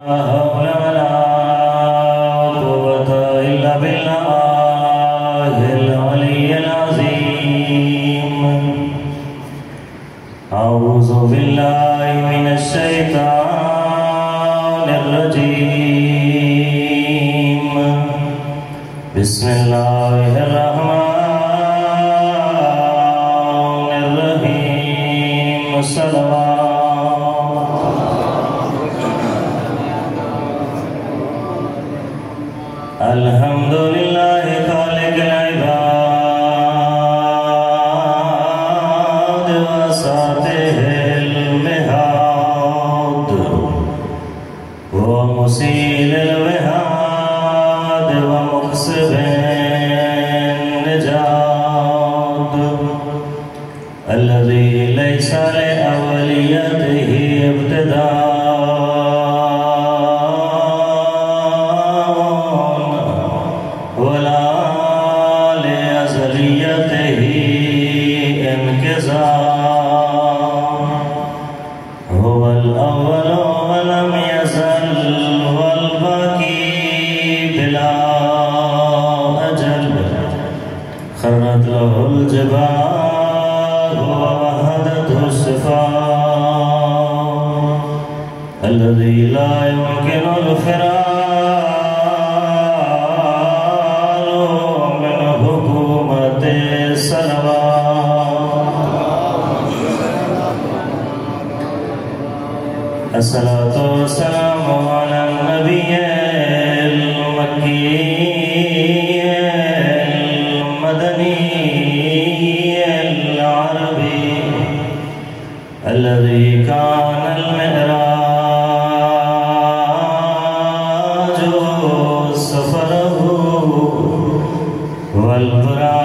لا حول ولا قوة إلا بالله العلي العظيم. أعوذ بالله من الشيطان الرجيم. بسم الله الرحمن الرحيم. صلوات الحمد لله خالق العباد وساطع المهاد ومسيل الوهاد ومكسب النجاد الذي ليس لأوليته ابتداء هو الأول ولم يزل والباقي بلا أجل. خرت له الجبال ووهدته الصفات الذي لا يمكن الفرار من حكومة السماوات. الصلاة والسلام على النبي المكي المدني العربي الذي كان المعراج سفره والبراق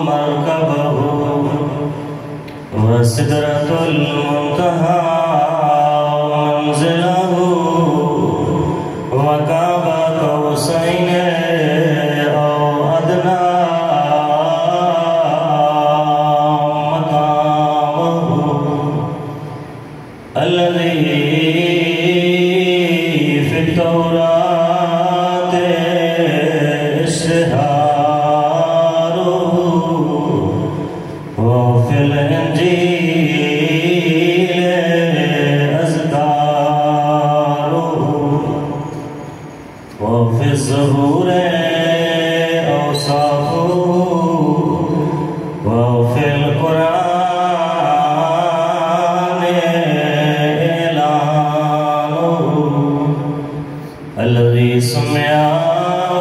مركبه وسدرة المنتهى منزله وقاب قوسين أو أدنى مقامه الذي في التوراة اشتهاره وفي الإنجيل أذكاره وفي الزبور أوصافه وفي القرآن إعلانه الذي سمع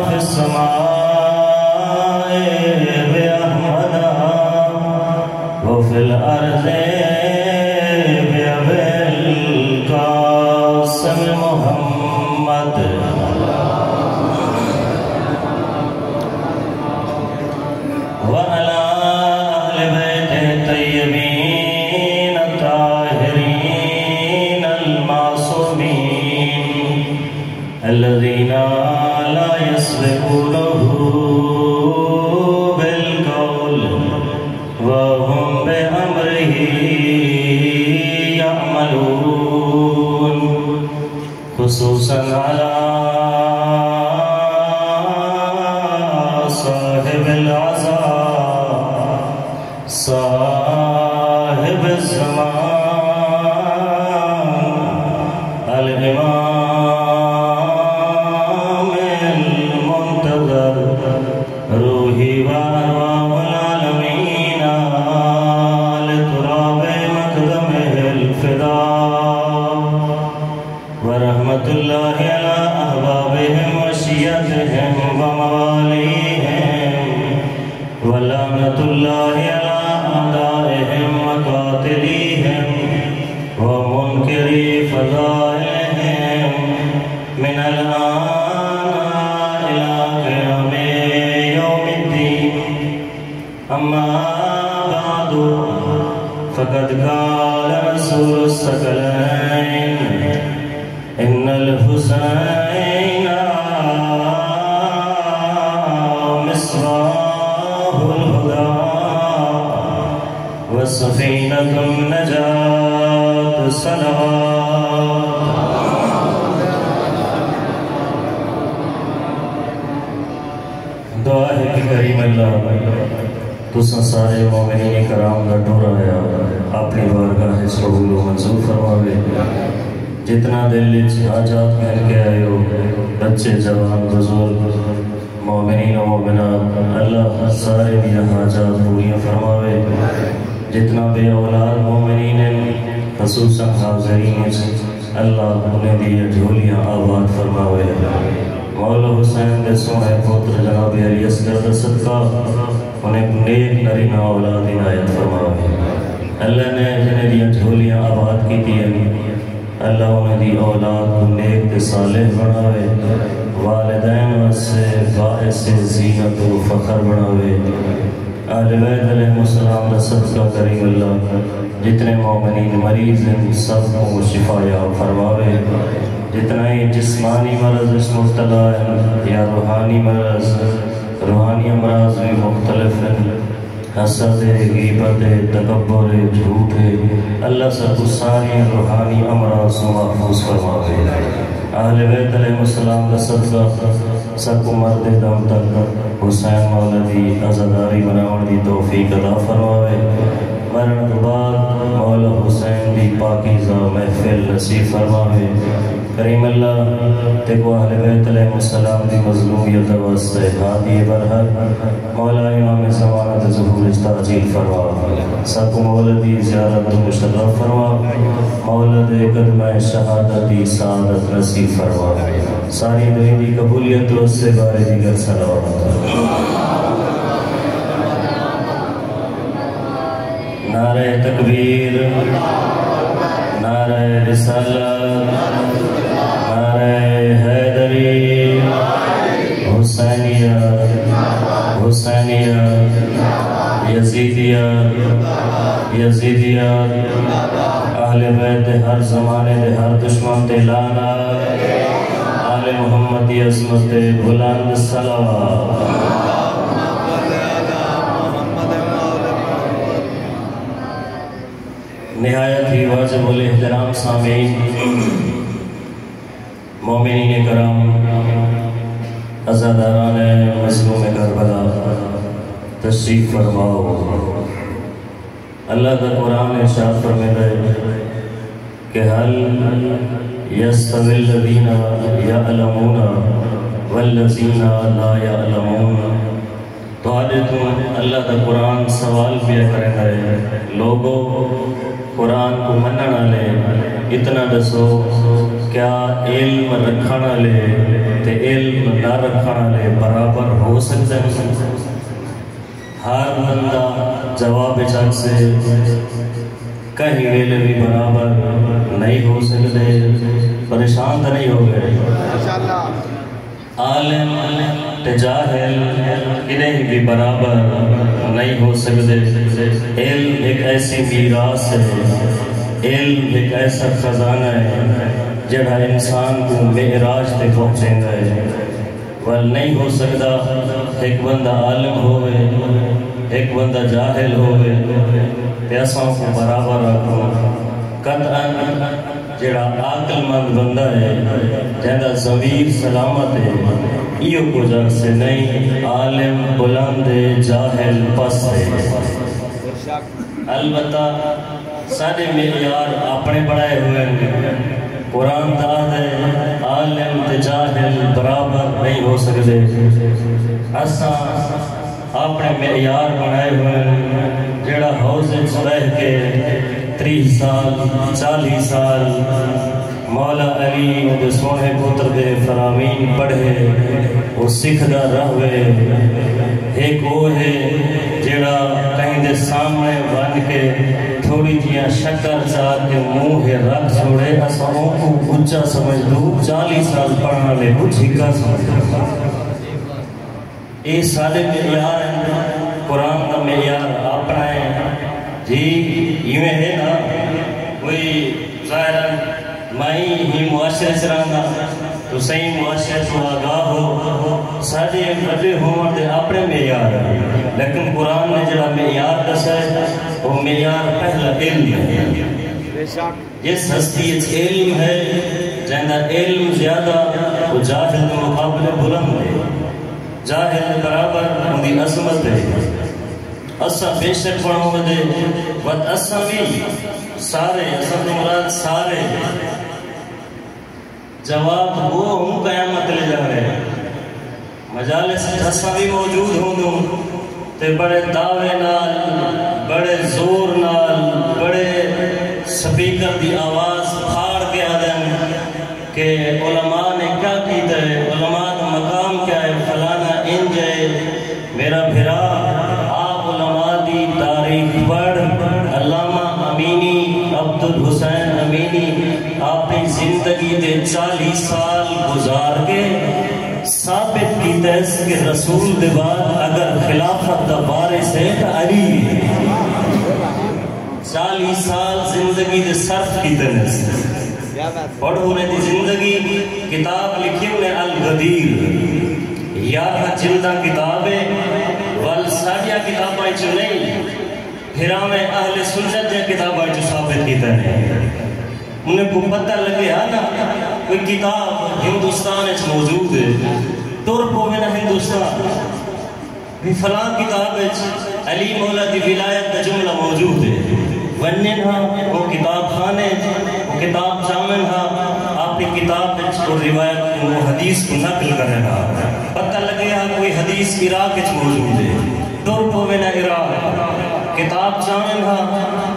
في السماء بأحمد وفي الأرض بأبي القاسم محمد وعلى أهل بيته الطيبين الطاهرين المعصومين الذين لا يسبقونه بالقول وهم بأمره يعملون. خصوصا على صاحب العزاء صاحب الزمان الإمام المنتظر روحي وأرواح العالمين لتراب مقدمه الفداء ورحمة الله على أحبابهم وشيعتهم ومواليهم ولعنة الله على أعدائهم وقاتليهم ومنكري فضائلهم من الآن إلى قيام يوم الدين. أما بعد فقد قال رسول الثقلين إن الحسين مصباح الهدى وسفينة النجاة دعا ہے کہ کریم اللہ تساں سارے مومنین کرام کا ٹورا آیا اپنی بارگاہ قبول و منظور فرماوے. جتنا دل وچ حاجات کہہ کے آئے ہو بچے جوان بزرگ مومنین و مومنات اللہ سارے بھی حاجات پوریاں فرماوے. جتنا بے اولاد مومنین خصوصاً حاضرین اللہ انہیں دی جھولیاں آباد فرماوے. مولا حسین دے سونے پتر جناب علی اصغر دا صدقہ انہیں نیک نرینہ اولاد عنایت فرماوے. اللہ نے جنہیں دیا جھولیاں آباد کی تھی اللہ انہیں دی اولاد کو نیک تے صالح بناوے. والدین واسے باعث زینت و فخر بناوے. اہل بیت علیہ السلام دا صدقہ کریم اللہ جتنے مومنین مریض ہیں سب کو شفا یاب فرماوے. جتنا ہی جسمانی مرض اس مبتلا ہے یا روحانی مرض روحانی امراض بھی مختلف ہیں حسد غیبت تکبر جھوٹ اللہ سب کو ساری روحانی امراض سے محفوظ فرماوے. اہل بیت علیہ السلام کا صدقہ سب کو مرد دم تک حسین مولا دی عزاداری بناون دی توفیق عطا فرماوے. مرن کے بعد مولا حسین دی پاکیزہ محفل نصیب فرماوے. کریم اللہ تکو اہل بیت علیہ السلام دی مظلومیت واسطے ہادی برحق مولا امام زمانت ظہور تعجیل فرما. سب کو مولا دی زیارت مشرف فرما. مولا دے قدمہ شہادت دی سعادت نصیب فرما. ساری دعائیں دی قبولیت واسطے بارے دیگر صلوات. نعرہ تکبیر نعرہ رسالت نعرہ حیدری حسینیت حسینیت یزیدیت یزیدیت اہل بیت ہر زمانے دے ہر دشمن تے لعنت. آل محمد دی عظمت بلند صلوات. نہایت ہی واجب الاحترام سامعین مومنین کرام عزاداران مظلوم کربلا تشریف فرماؤ. اللہ کا قرآن ارشاد فرماتا ہے کہ حل یستوی الذین یعلمون والذین لا یعلمون. تو اللہ کا قرآن سوال کیا کرتا ہے لوگوں قرآن کو مننا لے اتنا دسو کیا علم رکھنا لے تے علم نہ رکھنا لے برابر ہو سکتا ہے؟ ہر بندہ جواب چک سے کہیں ویلے بھی برابر نہیں ہو سکتے. پریشان تو نہیں ہو گئے؟ عالم تے جاہل انہیں بھی برابر نہیں ہو سکتے. علم ایک ایسی میراث ہے علم ایک ایسا خزانہ ہے جڑا انسان کو معراج تے پہنچیں گا. ول نہیں ہو سکتا ایک بندہ عالم ہوئے ایک بندہ جاہل ہوئے پیسوں کو برابر رکھو. قطعاً جڑا عقل مند بندہ ہے جہاں ضمیر سلامت ہے یہ کو جگ سے نہیں عالم بلند جاہل پست ہے. البتہ سارے معیار اپنے بڑھائے ہوئے ہیں. قرآن داد ہے عالم جاہل برابر نہیں ہو سکتے. اساں اپنے معیار بنائے ہوئے ہیں جڑا حوض بہ کے 30 سال 40 سال مولا علی دے سونے پتر دے فرامین پڑھے وہ سکھدا رہوے. ایک وہ ہے جڑا کہیں دے سامنے بن کے تھوڑی جیاں شکر چاہ کے منہ رکھ چھوڑے اساں کو اونچا سمجھ دو 40 سال پڑھنا لے کچھ ہکا سمجھ دو. یہ سارے معیار ہیں. قرآن کا معیار اپنا ہے جی یہ ہے نا کوئی ظاہر میں ہی معاشرے سے رہنا تو صحیح معاشرے تو آگاہ ہو سارے بڑے ہونے دے اپنے معیار ہیں. لیکن قرآن نے جڑا معیار دسا ہے وہ معیار پہلا علم ہے. جس ہستی علم ہے جہاں علم زیادہ وہ جاہل کے مقابلے بلند ہے، جاہل برابر ان عظمت ہے۔ اسا بے شک پڑھو دے بد اسا بھی سارے اسا مراد سارے جواب وہ ہوں قیامت لے جا رہے مجالس اسا بھی موجود ہوں تے بڑے دعوے نال بڑے زور نال بڑے سپیکر دی آواز پھاڑ کے آدم کہ علماء نے کیا کیتا ہے، علماء کا مقام کیا ہے، فلانا انج ہے۔ میرا بھرا آپ علماء دی تاریخ پڑھ، علامہ امینی عبدالحسین امینی اپنی زندگی دے 40 سال گزار کے ثابت کی تیس کہ رسول دے بعد اگر خلافت دا وارث ہے تو علی ہے۔ 40 سال زندگی دے صرف کی تیس پڑھو نے دی زندگی کتاب لکھی انہیں الغدیر یا جلدہ کتابیں وال ساڑھیا کتابیں جو نہیں پھر ہمیں اہل سنت دیا کتابیں جو ثابت کی تیس انہیں کو پتہ لگے نا کوئی کتاب ہندوستان اچھ موجود ہے تور پوینا ہندوستان بھی فلاں کتاب اچھ علی مولا دی ولایت کا جملہ موجود ہے ونن ہاں وہ کتاب خانے وہ کتاب جامن ہاں آپ کی کتاب اچھ کو روایت وہ حدیث کو نقل کرے گا پتہ لگے ہاں کوئی حدیث عراق اچھ موجود ہے تور پوینا عراق کتاب جامن ہاں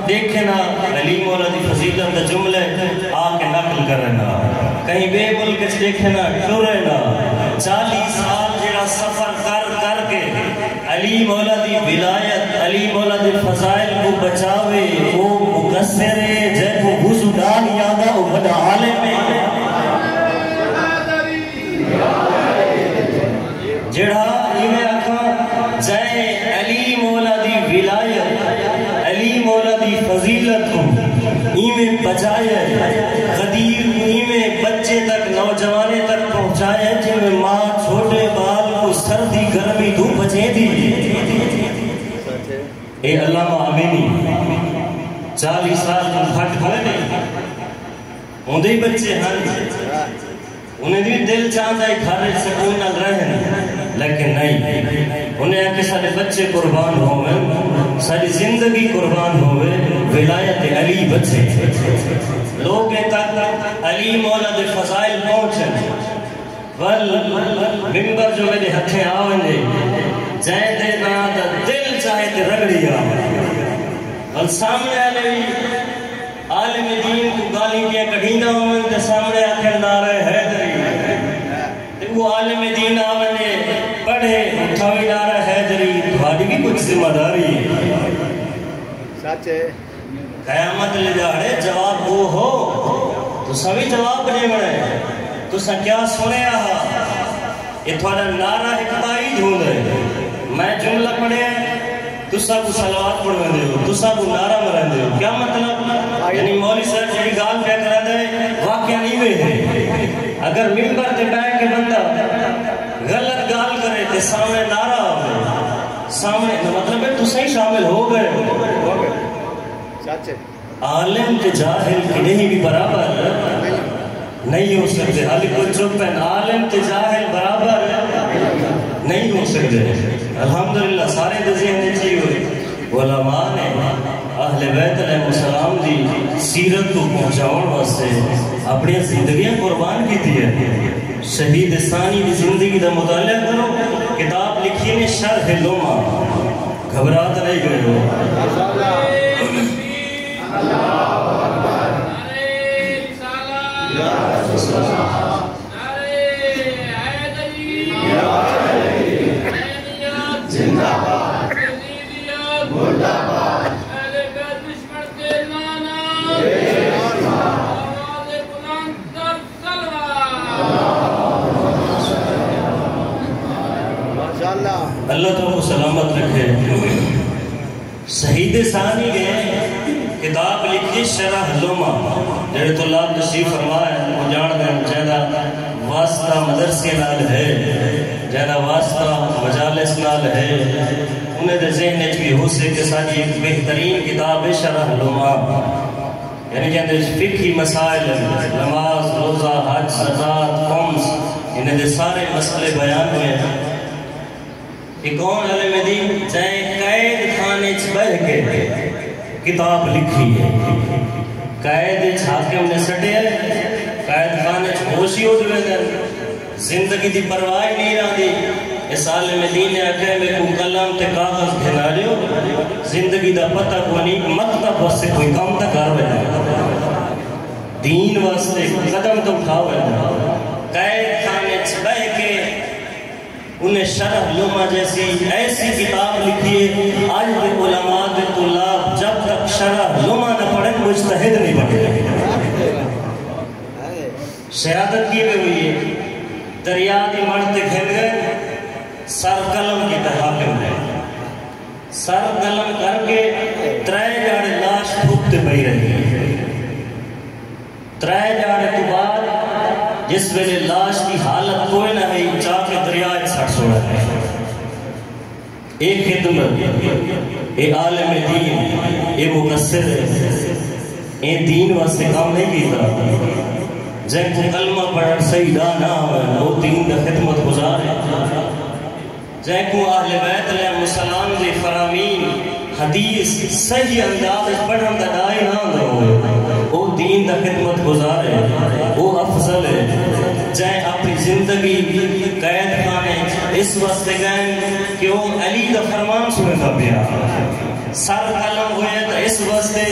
دیکھنا علی مولا دی فضیلت دا جملے آکے نقل کرنا کہیں بے ملک دیکھنا ٹورنا 40 سال جڑا سفر کر کے علی مولا دی ولایت علی مولا دی فضائل کو بچاوے وہ مقصر ہے جے کو بھوزو ڈال یادا وہ بڑا عالم ہے جڑا یہ آکھا جائے علی مولا دی ولایت علی مولا دی فضیلت کو ایمیں بچائے غدیر ایمیں بچے تک نوجوانے تک پہنچائے جن میں ماں چھوٹے بال کو سردی گرمی دھو بچے دی اے علامہ امینی 40 سال تم پھٹ کھڑے نہیں اندھے بچے ہیں انہیں بھی دل چاہتا ہے گھر سکون نہ رہے لیکن نہیں انہیں کہ سارے بچے قربان ہوئے ساری زندگی قربان ہوئے ولایت علی بچے لوگ تک علی مولا دے فضائل پہنچے ممبر جو میرے ہتھیں آونے جائے دے نا دل چاہے تے رگڑی آونے اور سامنے آلے عالم دین کو گالی کیا کڑھینا ہوئے تے سامنے آکھر نعرہ حیدری وہ عالم دین آونے پڑھے اٹھاوی نعرہ حیدری تھوڑی بھی کچھ ذمہ داری ہے سچے قیامت لے جاڑے جواب وہ ہو تو سبھی جواب نہیں بڑھے تو سا کیا سنے آہا یہ تھوڑا نعرہ اقتائی دھون رہے میں جملہ پڑھے تو سا کو سلوات پڑھ رہے ہو تو سا کو نعرہ مرہے ہو کیا مطلب یعنی مولی صاحب جڑی گال کیا کر رہا ہے واقعہ نہیں ہوئے ہیں اگر ممبر تے بیٹھ کے بندہ غلط گال کرے تے سامنے نعرہ ہوئے سامنے مطلب ہے تو صحیح شامل ہو گئے عالم تے جاہل کی نہیں بھی برابر نہیں ہو سکتے علی کو چپ ہے عالم تے جاہل برابر نہیں ہو سکتے الحمدللہ سارے دزین نے چاہیے ہوئے علماء نے اہل بیت علیہ السلام دی سیرت کو پہنچاؤن واسطے اپنی زندگیاں قربان کی تھی ہے شہید ثانی دی زندگی دا مطالعہ کرو کتاب لکھی نے شرح لوما گھبرات نہیں گئے ہو اللہ تو سلامت رکھے شہید ثانی گئے کتاب لکھی شرح لوما جڑے طلاب تشریف فرمائے وہ جان دیں جیدہ واسطہ مدرسے نال ہے جیدہ واسطہ مجالس نال ہے انہیں دے ذہن بھی ہو سے کہ ساری ایک بہترین کتاب ہے شرح لوما یعنی کہ فقہی مسائل نماز روزہ حج زکات خمس انہیں دے سارے مسئلے بیان ہوئے ہیں کہ کون علم دین جائیں قید خانے بیٹھ کے کتاب لکھی ہے قید حاکم نے سٹے قید خانے ہوشی ہو دے زندگی دی پرواہ نہیں رہا دی اس عالم دین نے آکھے میں کو قلم تے کاغذ گھنا لیو زندگی دا پتہ کو نہیں مکتب واسطے کوئی کام تا کر رہے دین واسطے قدم تو اٹھاو قید خانے بیٹھ کے انہیں شرح لما جیسی ایسی کتاب لکھی ہے آج کے علماء کے طلاب جب تک شرح لما نہ پڑھیں مجتہد نہیں بنے شہادت کی ہوئی ہے دریا دی مرتے گھر گئے سر قلم کی حاکم ہے سر قلم کر کے ترائے جاڑے لاش پھوکتے پئی رہی ہے ترائے جاڑے تو بعد جس ویلے لاش کی حالت کوئی نہ ہے جا کے دریا چھٹ سوڑا ہے ایک خدمت اے عالم دین اے مقصر اے دین واسطے کام نہیں کیتا جن کو کلمہ پڑھن سیدہ نہ ہوئے وہ دین دا خدمت گزارے جن کو اہل بیت علیہ السلام دے فرامین حدیث صحیح انداز پڑھن دا دائی نہ ہوئے وہ دین دا خدمت گزارے وہ افضل ہے جائیں اپنی زندگی قید خانے اس واسطے گئے کہ وہ علی دا فرمان سنے تھا پیا سر قلم ہوئے تو اس واسطے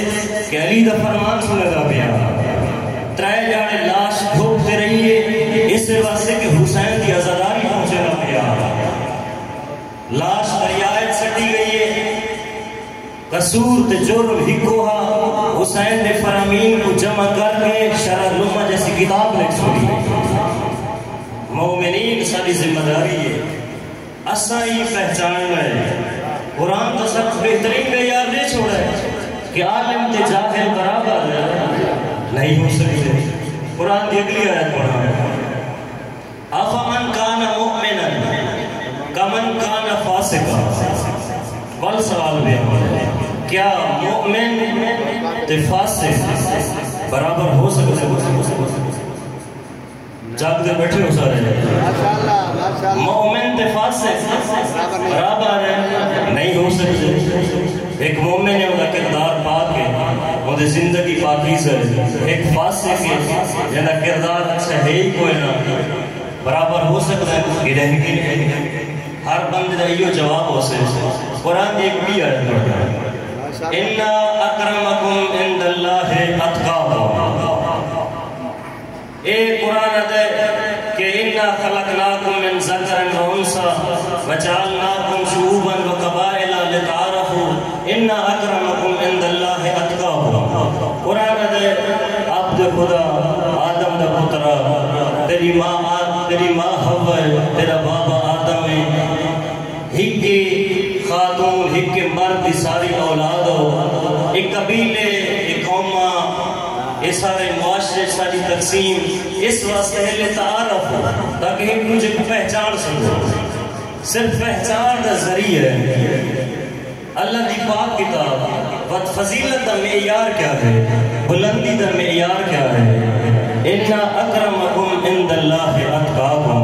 کہ علی دا فرمان سنے تھا پیا ترائے جاڑے لاش دھوکتے رہیے اس واسطے کہ حسین دی عزاداری پہنچے نہ پیا لاش دریائے سٹی گئی ہے قصور تے جرم ہکوہا حسین نے فرامین کو جمع کر کے شرح لما جیسی کتاب لکھ سوڑی مومنین ساری ذمہ داری ہے اساں ہی پہچان گئے قرآن تو سب بہترین معیار نہیں چھوڑا ہے کہ عالم تے جاہل برابر نہیں ہو سکتے قرآن کی اگلی آیت پڑھا افمن کان مؤمنا کمن کان فاسقا بل سوال بھی کیا مومن تے فاسق برابر ہو سکتے جاگ دے بیٹھے ہو سارے مومن تے فاسق برابر نہیں ہو سکتے ایک مومن ہے انہا کردار پاک ہے انہا زندگی پاکیز ہے ایک فاسق ہے جنہا کردار اچھا ہے ہی کوئی نہ برابر ہو سکتا ہے یہ رہیں گے ہر بند رہیو جواب ہو سکتا ہے قرآن ایک بھی آیت پڑھتا ہے اِنَّا اَكْرَمَكُمْ عِنْدَ اللَّهِ أَتْقَاكُمْ اے قرآن ہے کہ اِنَّا خَلَقْنَاكُمْ مِنْ ذَكَرٍ وَأُنْثَىٰ وَجَعَلْنَاكُمْ شُعُوبًا وَقَبَائِلَ لِتَعَارَفُوا اِنَّا اَكْرَمَكُمْ عِنْدَ اللَّهِ أَتْقَاكُمْ قرآن ہے عبد خدا آدم دا پترہ تیری ماں حوا تیرا بابا آدم ہے ہکے خاتون ہکے مرد ساری اولاد ہو ایک قبیلے ایک قومہ اس سارے معاشرے ساری تقسیم اس واسطے ہے تعارف ہو تاکہ ایک مجھے پہچان سکو صرف پہچان دا ذریعہ ہے اللہ دی پاک کتاب فضیلت دا معیار کیا ہے بلندی دا معیار کیا ہے اِنَّا أَكْرَمَكُمْ عِنْدَ اللَّهِ أَتْقَاكُمْ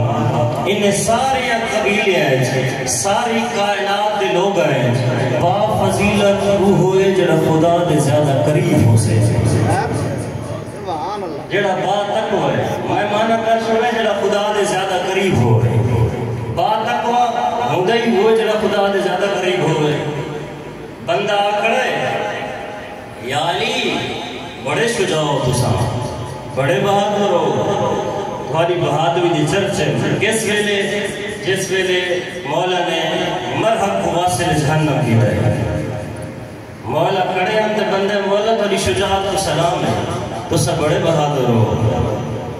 انہیں سارے قبیلے ہیں ساری کائنات دے لوگ ہیں با فضیلت وہ ہوئے جڑا خدا دے زیادہ قریب ہو سے جڑا با تقوی ہے میں مانا کر سنے جڑا خدا دے زیادہ قریب ہوئے با تقوی ہودے ہی ہوئے جڑا خدا دے زیادہ قریب ہوئے بندہ آکڑے یا علی بڑے شجاؤ تو ساں بڑے بہادر ہو تمہاری بہادری دی چرچ ہے کس ویلے جس ویلے مولا نے مرحب کو واصل جہنم کی ہے مولا کڑے ہم تے بندے مولا تاری شجاعت و سلام ہے تو سب بڑے بہادر ہو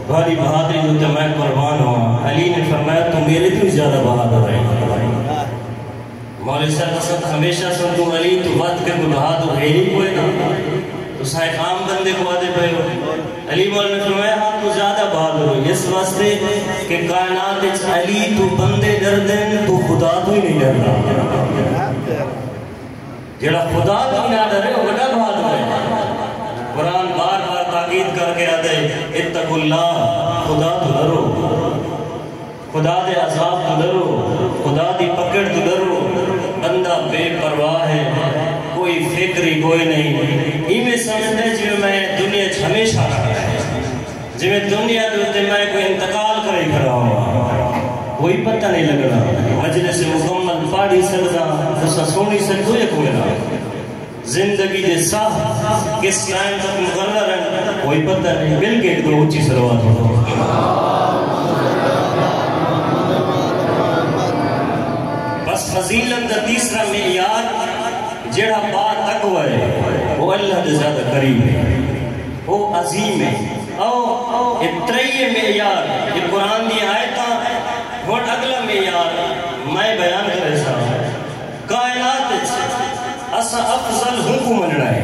تمہاری بہادری جو تے میں قربان ہوا علی نے فرمایا تو میرے تو زیادہ بہادر ہے مولا صاحب ہمیشہ سن تو علی تو بات کے کوئی بہادر ہے ہی کوئی نہ تو سائے عام بندے کو آدھے پہ ہو علی مولا نے فرمایا ہاں تو زیادہ بہادر ہو اس واسطے کہ کائنات اچھ علی تو بندے ڈر دیں تو خدا تو ہی نہیں ڈر رہا جڑا خدا تو ہی نہ ڈرے وہ بڑا بہادر ہے قرآن بار تاکید کر کے آدھے اتقوا اللہ، خدا تو ڈرو، خدا دے عذاب تو ڈرو، خدا دی پکڑ تو ڈرو۔ بندہ بے پرواہ ہے، کوئی فکری کوئی نہیں، ایویں سمجھتے جو میں دنیا ہمیشہ رہا ہے، جو میں دنیا دوتے میں کوئی انتقال کرے کھڑا ہوا، کوئی پتہ نہیں لگنا، مجلس مکمل پاڑی سکتا، اسا سونی سکتو یا کوئی نہ، زندگی دے ساہ کس ٹائم تک مقرر ہے کوئی پتہ نہیں، مل کے ایک دو اونچی صلوات ہو۔ بس فضیلت دا تیسرا معیار جڑا با تقوی ہے وہ اللہ دے زیادہ قریب ہے، وہ عظیم ہے۔ او اترئی معیار یہ قرآن دی آیتاں اور اگلا معیار میں بیان کرے سا کائنات اسا افضل حکم مننا ہے،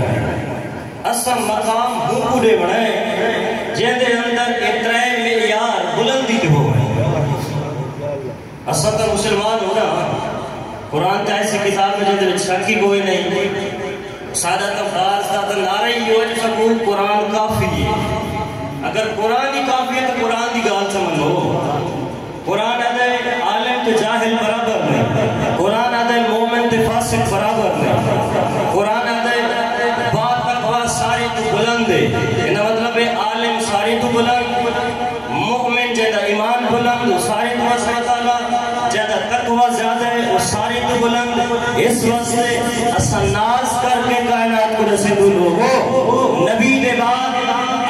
اسا مقام حکم دے بنائے جن دے اندر اترئی معیار بلندی دے ہو اسا تا مسلمان ہونا۔ قرآن تا ایسی کتاب میں جن دے شکی کوئی نہیں، سادت افدار سادت نعرہ ہی ہو جو سکو قرآن کافی ہے۔ اگر قرآن ہی کافی ہے تو قرآن دی گال سمجھ لو۔ قرآن آدھے عالم تے جاہل برابر نہیں، قرآن آدھے مومن تے فاسق برابر نہیں، قرآن آدھے با تقوی ساری تو بلند ہے، انہا مطلب ہے عالم ساری تو بلند، مومن جیدہ ایمان بلند ساری تو وسط اللہ، جیدہ تقوی زیادہ ہے وہ ساری تو بلند۔ اس واسطے اسا ناز کر کے کائنات کو رسے دو لوگو نبی دے بعد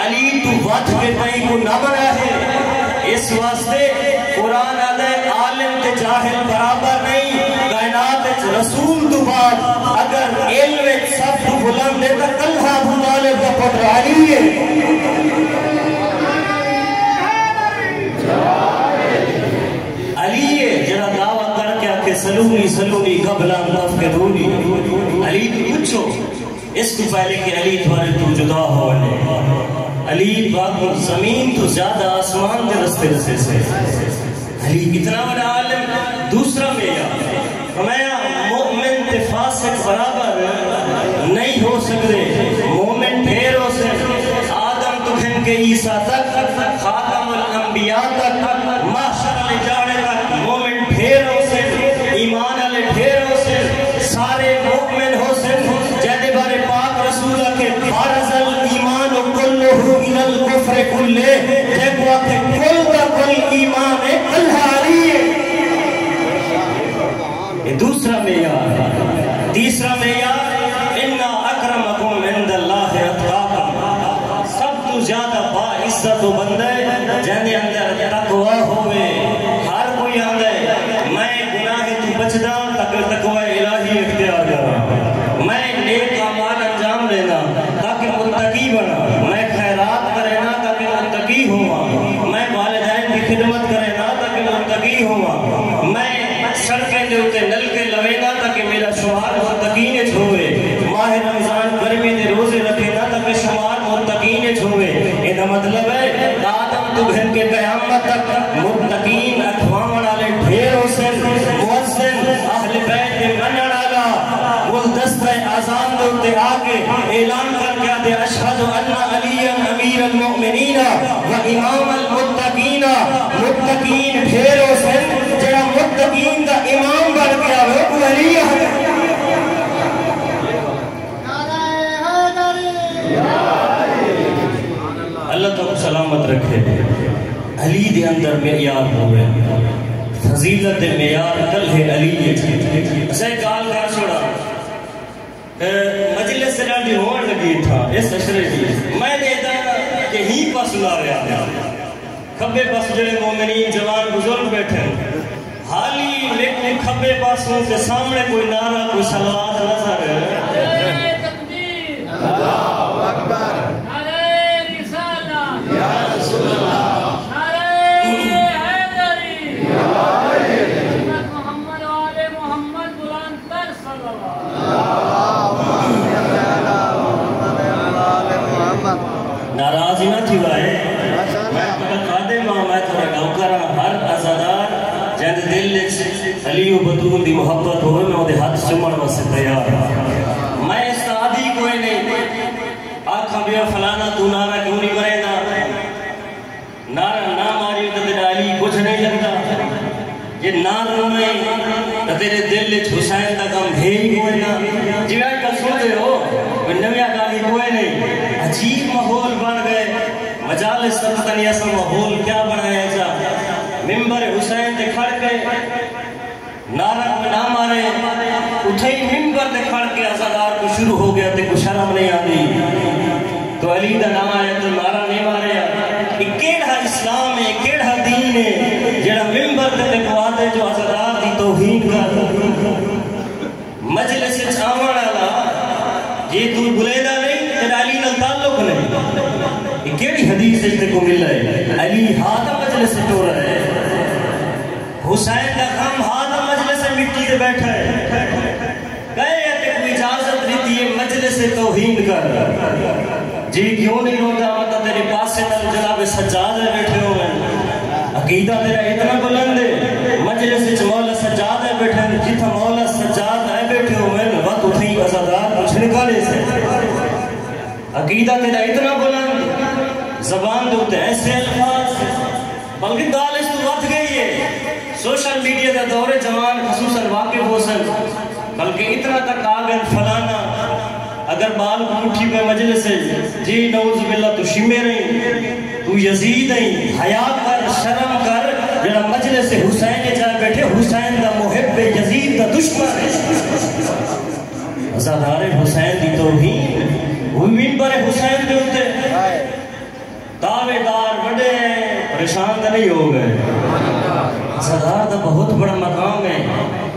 علی تو وقت کے تئیں کو نہ بنا ہے، اس واسطے قرآن آدھے عالم تے جاہل برابر نہیں، کائنات رسول تو بعد اگر علم سب تو بلند ہے تو کلھا بھولالے کا پتر علی ہے۔ علی ہے جنہ دعویٰ کر کے آکے سلونی سلونی قبلان تفقدونی، علی تو پوچھو اس کو پہلے کہ علی تھوڑے تو جدا ہونے، علی باق زمین تو زیادہ آسمان کے رستے رسے سے، علی کتنا بڑا عالم۔ دوسرا معیار فرمایا مومن تے فاسق برابر نہیں ہو سکتے، مومن ڈھیر ہو سکتے، آدم تو گھن کے عیسیٰ تک، خاتم الانبیاء تک، محشر لے جانے تک مومن ڈھیر ہو سکتے، ایمان علی ڈھیر ہو سکتے، سارے مومن ہو سکتے، جیدے بارے پاک رسولہ کے فارض الایمان کلہ الى الکفر کلے، جب وقت کل کا کل ایمان ہے اللہ علی ہے۔ یہ دوسرا معیار۔ تیسرا معیار اِنَّا اَكْرَمَكُمْ عِنْدَ اللَّهِ اَتْقَاكُمْ، سب تو زیادہ با عزت و بندے جہنے اندر تقوی ہوئے، ہر کوئی آندے میں گناہ تو بچدا تاکہ تقوی الہی اختیار کرا، میں نیک اعمال انجام لینا تاکہ متقی بنا، میں خیرات کرنا تاکہ متقی ہوا، میں والدین کی خدمت کرنا تاکہ متقی ہوا، میں سڑکیں دے ہوتے نل کے لوینا تاکہ میرا شمار متقین چھوئے، ماہ رمضان گرمی دے روزے رکھنا تاکہ شمار متقین چھوئے۔ یہ مطلب ہے آدم تو گھن کے قیامت تک متقین اکوام والے ڈھیر حسن محسن اہل بیت منن آگا گلدستہ آزان دوتے آگے اعلان کر کے آتے اشہد ان علی امیر المؤمنین و امام المتقین، متقین ڈھیر حسن جڑا متقین کا امام بن گیا وہ علی ہے۔ اللہ تو سلامت رکھے۔ علی دے اندر معیار ہوئے، فضیلت معیار کل ہے علی ہے۔ اسے کال کر چھوڑا مجلس سے ڈالی ہونے لگی تھا اس اشرے کی، میں نے دیکھا کہ ہی پاس لا رہا کھبے پاس جڑے مومنین جوان بزرگ بیٹھے، حالی لیکن کھبے پاسوں کے سامنے کوئی نعرہ کوئی صلوات نظر ہے۔ تکبیر، اللہ اکبر، نعرہ رسالت یا رسول اللہ، نعرہ حیدری یا حیدری، محمد و آل محمد بلند تر صلی اللہ، ناراضی نہ تھی بھائی، میں تھوڑا خادم ہوں، میں تھوڑا نوکر ہوں، ہر عزادار جہاں دل علی و بطول دی محبت ہوئے میں وہ دے ہاتھ چمڑ واسے تیار ہوں۔ میں استعادی کوئی نہیں آکھا بیا فلانا تو نارا کیوں نہیں میرے دل وچ حسین دا غم ہے ہی کوئی نہ جویں کا سنتے ہو نویا گالی کوئی نہیں عجیب ماحول بن گئے مجالس تنیا سا ماحول کیا بنایا جا ممبر حسین تے کھڑ کے نعرہ نہ مارے اٹھے ہی ممبر تے کھڑ کے ازادار کو شروع ہو گیا تے کو شرم نہیں آتی تو علی دا نام آیا تو نعرہ نہیں مارے یہ کیڑا اسلام ہے کیڑا دین ہے جڑا ممبر تے کہواتے جو ازادار دی توہین کر مجلس وچ آون والا جی تو بلیدا نہیں تیرا علی نال تعلق نہیں یہ کیڑی حدیث تے کو مل ہے علی ہاتھ مجلس سے ٹور ہے حسین کا غم ہاتھ مجلس سے مٹی تے بیٹھا ہے کہے تے کوئی اجازت دیتی ہے مجلس سے توہین کر جی کیوں نہیں روتا مطلب تیرے پاس سے نال جناب سجاد ہے بیٹھے ہوئے عقیدہ تیرا اتنا بلند ہے مجلس وچ مولا سجاد ہے بیٹھے جتھا مولا سجاد ہے بیٹھے ہوئے وقت اٹھیں ازادار کچھ نکالے سے عقیدہ تیرا اتنا بلند زبان دوتے ایسے الفاظ بلکہ دالش تو وقت گئی ہے سوشل میڈیا کا دور جوان خصوصاً واقف ہو سن بلکہ اتنا تک آگن فلانا اگر بال اٹھی پہ مجلس سے جی نعوذ باللہ تو شمے رہی تو یزید نہیں حیا کر شرم کر جڑا مجلس سے حسین جائے بیٹھے حسین دا محب یزید دا دشمن ہے ازادار حسین دی توہین ہوئی پر حسین دے ہوتے دعوے دار بڑے پریشان تو نہیں ہو گئے ازادار دا بہت بڑا مقام ہے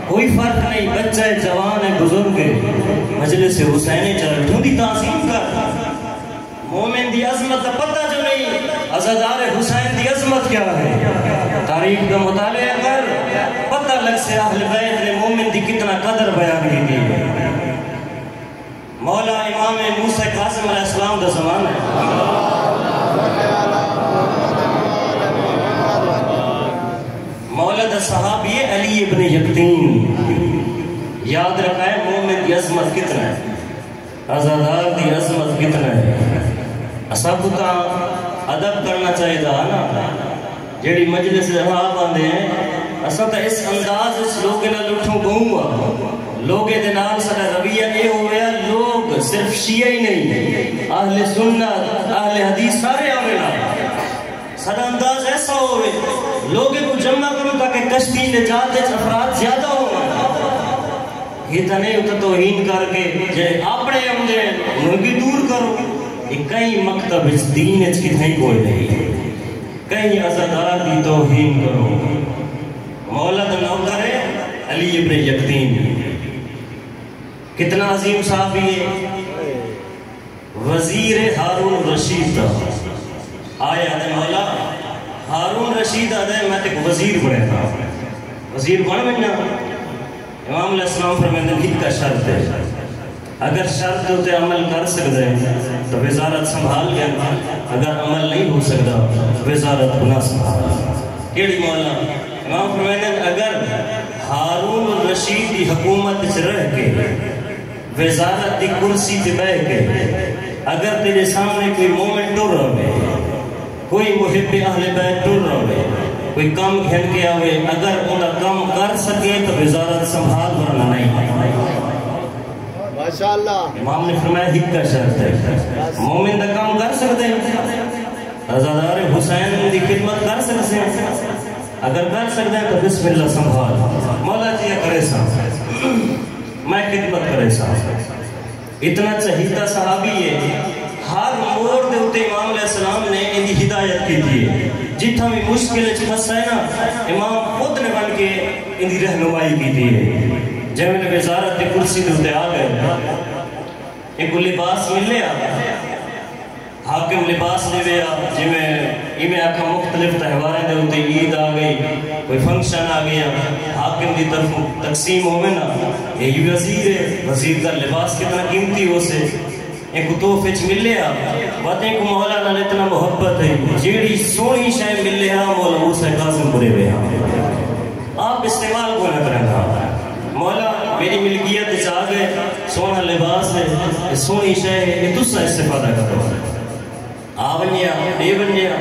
کوئی فرق نہیں بچہ ہے جوان ہے بزرگ ہے مجلس حسین چل تو دی تعظیم کر مومن دی عظمت دا پتہ جو نہیں ازادار حسین دی عظمت کیا ہے تاریخ کا مطالعہ کر پتہ لگ سے اہل بیت نے مومن دی کتنا قدر بیان کی دی مولا امام موسیٰ قاسم علیہ السلام دا زمان ہے مولا دا صحابی علی ابن یقتین یاد رکھا ہے مومن دی عظمت کتنا ہے ازادار دی عظمت کتنا ہے سب کا ادب کرنا چاہیے تھا نا جیڑی مجلس رہا باندھے ہیں اصلا تا اس انداز اس لوگ نہ لٹھوں گھوموا لوگ دنال سڑا رویہ اے ہویا لوگ صرف شیعہ ہی نہیں اہل سنت اہل حدیث سارے آوینا سڑا انداز ایسا ہوئے لوگے کو جمع کرو تاکہ کشتی نجات افراد زیادہ ہو یہ تنے ہوتا توہین کر کے جائے اپنے عمدے انہیں دور کرو کئی مکتب اس دین اچھ کی تھیں کوئی نہیں کئی ازادار دی توہین کرو مولا دا نوکر ہے علی ابن یقتین کتنا عظیم صحابی ہے وزیر ہارون رشید تھا آیا دے مولا ہارون رشید آدھے میں تک وزیر بڑھے تھا وزیر بڑھ میں نا امام علیہ السلام فرمائندہ ہی کا شرط ہے اگر شرط ہوتے عمل کر سکتے ہیں تو وزارت سنبھال گیا اگر عمل نہیں ہو سکتا وزارت گناہ سنبھال کیڑی مولا امام فرمائندہ اگر ہارون الرشید دی حکومت سے رہ کے وزارت دی کرسی تے بہ کے اگر تیرے سامنے کوئی مومن ٹور رہے کوئی محب اہل بیت ٹور رہے کوئی کام گھن کے آوے اگر انہا کام کر سکے تو وزارت سنبھال ورنہ نہیں ماشاءاللہ امام نے فرمایا ہی کا شرط ہے مومن دا کام کر سکتے ہیں ازادار حسین دی خدمت کر سکتے ہیں اگر کر سکتے ہیں تو بسم اللہ سنبھال مولا جی کرے صاحب میں خدمت کرے صاحب اتنا چہیتا صحابی ہے ہر موڑ دے ہوتے امام علیہ السلام نے ان دی ہدایت کی دی جتنا بھی مشکل پھنسا ہے نا امام خود نے بن کے ان دی رہنمائی کی دی ہے جب میں نے وزارت دی کرسی دے ہوتے آ گئے ایک لباس مل لیا حاکم لباس لے لیا جی میں آکھا مختلف تہواریں دے ہوتے عید آ گئی کوئی فنکشن آ گیا حاکم دی طرف تقسیم ہوئے نا یہ وزیر ہے وزیر کا لباس کتنا قیمتی ہو سے ایک توفچ مل لیا باتیں کو مولا نال اتنا محبت ہے جیڑی سونی شاہ مل لیا مولا موسیٰ قاسم پورے ہوئے آپ استعمال کو نہ کریں گا مولا میری ملکیت چاہ گئے سونا لباس ہے سونی شاہ ہے یہ تُسا استفادہ کرو آونیا بے بنیا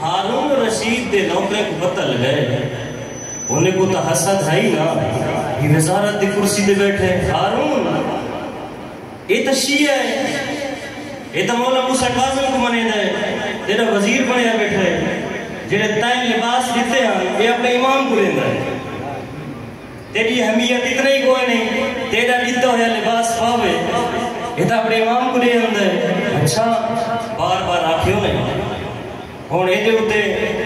ہارون رشید دے نوکرے کو پتہ لگئے انہیں کو تو حسد ہے ہی نا یہ وزارت دی کرسی دے بیٹھے ہارون یہ تو شیعہ ہے، یہ تو مولا موسیٰ کاظم کو منے دے تیرا وزیر بنیا بیٹھے جنہیں تین لباس دیتے ہیں یہ اپنے امام کو لیندہ ہے، تیری حمیت اتنا ہی کوئی نہیں، تیرا دیتا ہے لباس پاوے یہ تو اپنے امام کو لے اندہ ہے۔ اچھا بار بار آکھیوں نہیں ہون ایدے ہوتے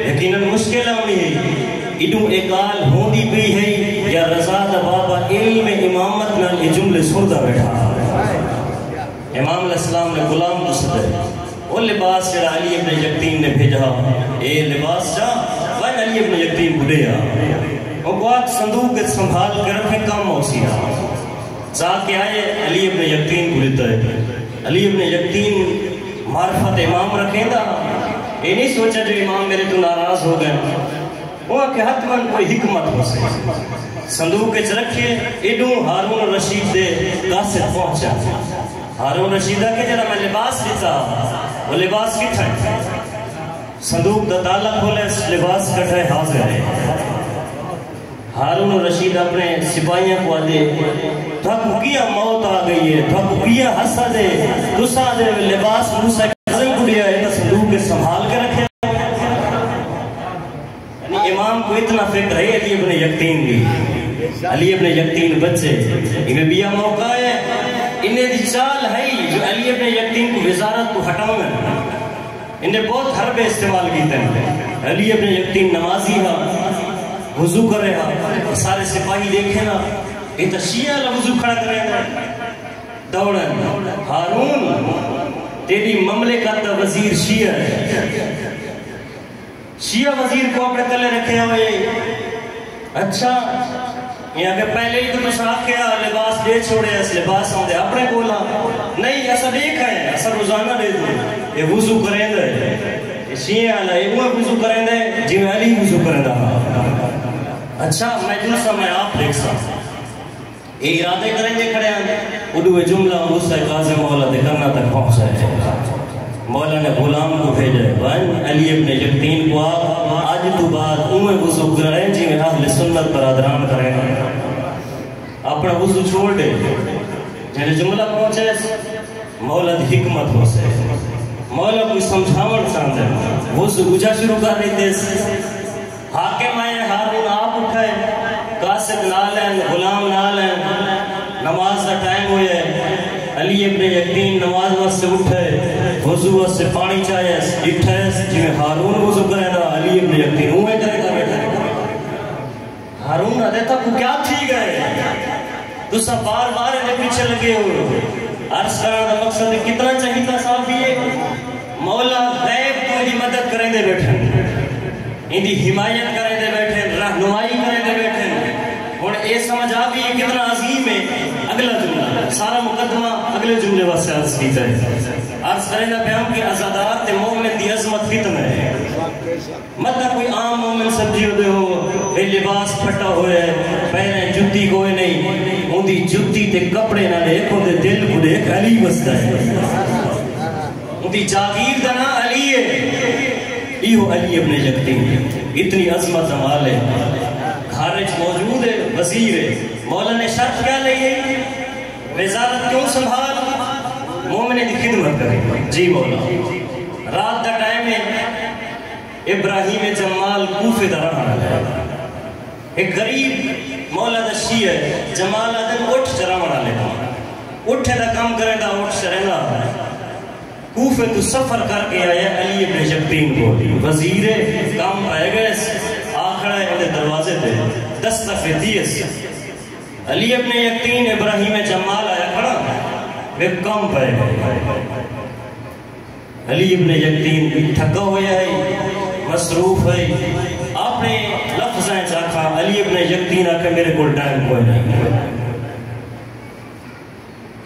یقیناً مشکل آنی ہے، ایڈوں اقال ہوندی بھی ہے یا رضا دا بابا علم امامت نال یہ جملے سردہ بیٹھا امام علیہ السلام نے غلام کو صدر وہ لباس جڑا علی ابن یقتین نے بھیجا اے لباس جا وین علی ابن یقتین بڑے وہ بات صندوق کے سنبھال کر رکھیں کام موسیٰ سا کے آئے علی ابن یقتین بڑھتا ہے، علی ابن یقتین معرفت امام رکھیں دا یہ نہیں سوچا جو امام میرے تو ناراض ہو گئے وہ کہ حتماً کوئی حکمت ہو سکے صندوق کے رکھے ایڈوں ہارون رشید دے قاصد پہنچا ہارون رشیدہ کے جرہ میں لباس دیتا وہ لباس کی تھا صندوق دا تالا کھولے لباس کٹھائے حاضر ہے ہارون رشید اپنے سپاہیاں کو آدھے تھکو کیا موت آ گئی ہے تھکو کیا حسد ہے تسا دے لباس موسیٰ کازم کو لیا ہے صندوق کے سنبھال کے رکھے یعنی امام کو اتنا فکر ہے علی ابن یقتین دی علی ابن یقتین بچے انہیں بیا موقع ہے انہیں دی چال ہے جو علی ابن یقتین کو وزارت کو ہٹاؤں گا انہیں بہت حربے استعمال کیتے ہیں علی ابن یقتین نمازی ہا وضو کر رہا سارے سپاہی دیکھے نا یہ تو شیعہ وضو کھڑا کرے گا دوڑن ہارون تیری مملکت وزیر شیعہ ہے شیعہ وزیر کو اپنے تلے رکھے ہوئے اچھا یہاں کہ پہلے ہی تو شاہ کیا لباس دے چھوڑے اس لباس ہوں دے اپنے بولا نہیں ایسا دیکھا ہے ایسا روزانہ دے دو یہ وضو کریں دے شیعہ اللہ یہ وہ وضو کریں دے جی میں علی وضو کریں دا اچھا میں دوسرا میں آپ دیکھ سکتا یہ ارادے کریں گے کھڑے ہیں اڈوے جملہ موسیٰ کاظم مولا دے کرنا تک پہنچا ہے مولا نے غلام کو بھیجے وین علی ابن یقتین کو آپ آج تو بعد امیں وضو کریں جی میں اہل سنت برادران کریں اپنا وضو چھوڑ دے جنہیں جملہ پہنچے مولا دی حکمت ہو سے مولا کوئی سمجھاوڑ چاہتے ہیں وضو گجا شروع کر دیتے حاکم آئے ہارون آپ اٹھائے قاصد نالین غلام نالین نماز کا ٹائم ہوئے علی ابن یقتین نماز وقت سے اٹھائے وضو وقت سے پانی چاہے اٹھائے جی میں ہارون وضو کرے نا علی ابن یقتین ہوئے کرے گا بیٹھا ہارون نہ دیتا کو کیا تھی گئے تو سب بار بار انہیں پیچھے لگے ہوئے عرض کرنا دا مقصد کتنا چاہیتا صاحب یہ مولا غیب تو ہی مدد کریں دے بیٹھے اندھی حمایت کریں دے بیٹھے رہنمائی کریں دے بیٹھے اور اے سمجھ آپ یہ کتنا عظیم ہے اگلا جملہ سارا مقدمہ اگلے جملے واسے عرض کیتا ہے عرض کریں دا پیام کی ازادات مومن دی عظمت ختم ہے مطلب کوئی عام مومن سبجی ہوتے ہو بے لباس پھٹا ہوئے پہنے جتی کوئی نہیں ان دی جتی تے کپڑے نہ لے ان دے دل کو دیکھ علی بستا ہے ان دی جاگیر دا نا علی ہے یہ علی ابن یقتین اتنی عظمت عمال ہے خارج موجود ہے وزیر ہے مولا نے شرط کیا لئی ہے وزارت کیوں سنبھال مومن دی خدمت کرے جی مولا رات دا ٹائم ہے ابراہیم جمال کوفے دا رہا ہے ایک غریب مولا دا شیعہ ہے جمال آدم اٹھ چرا مڑا لیتا اٹھے دا کام کرے دا اٹھ چرنا کوفے تو سفر کر کے آیا علی ابن یقتین کو وزیر کام پائے گئے آخرہ انہیں دروازے پہ دستخط دیئے علی ابن یقتین ابراہیم جمال آیا کھڑا وہ کام پائے گئے علی ابن یقتین تھکا ہویا ہے مصروف ہے آپ نے لفظیں چاکھا علی ابن یقتین آکے میرے کو ٹائم کوئی نہیں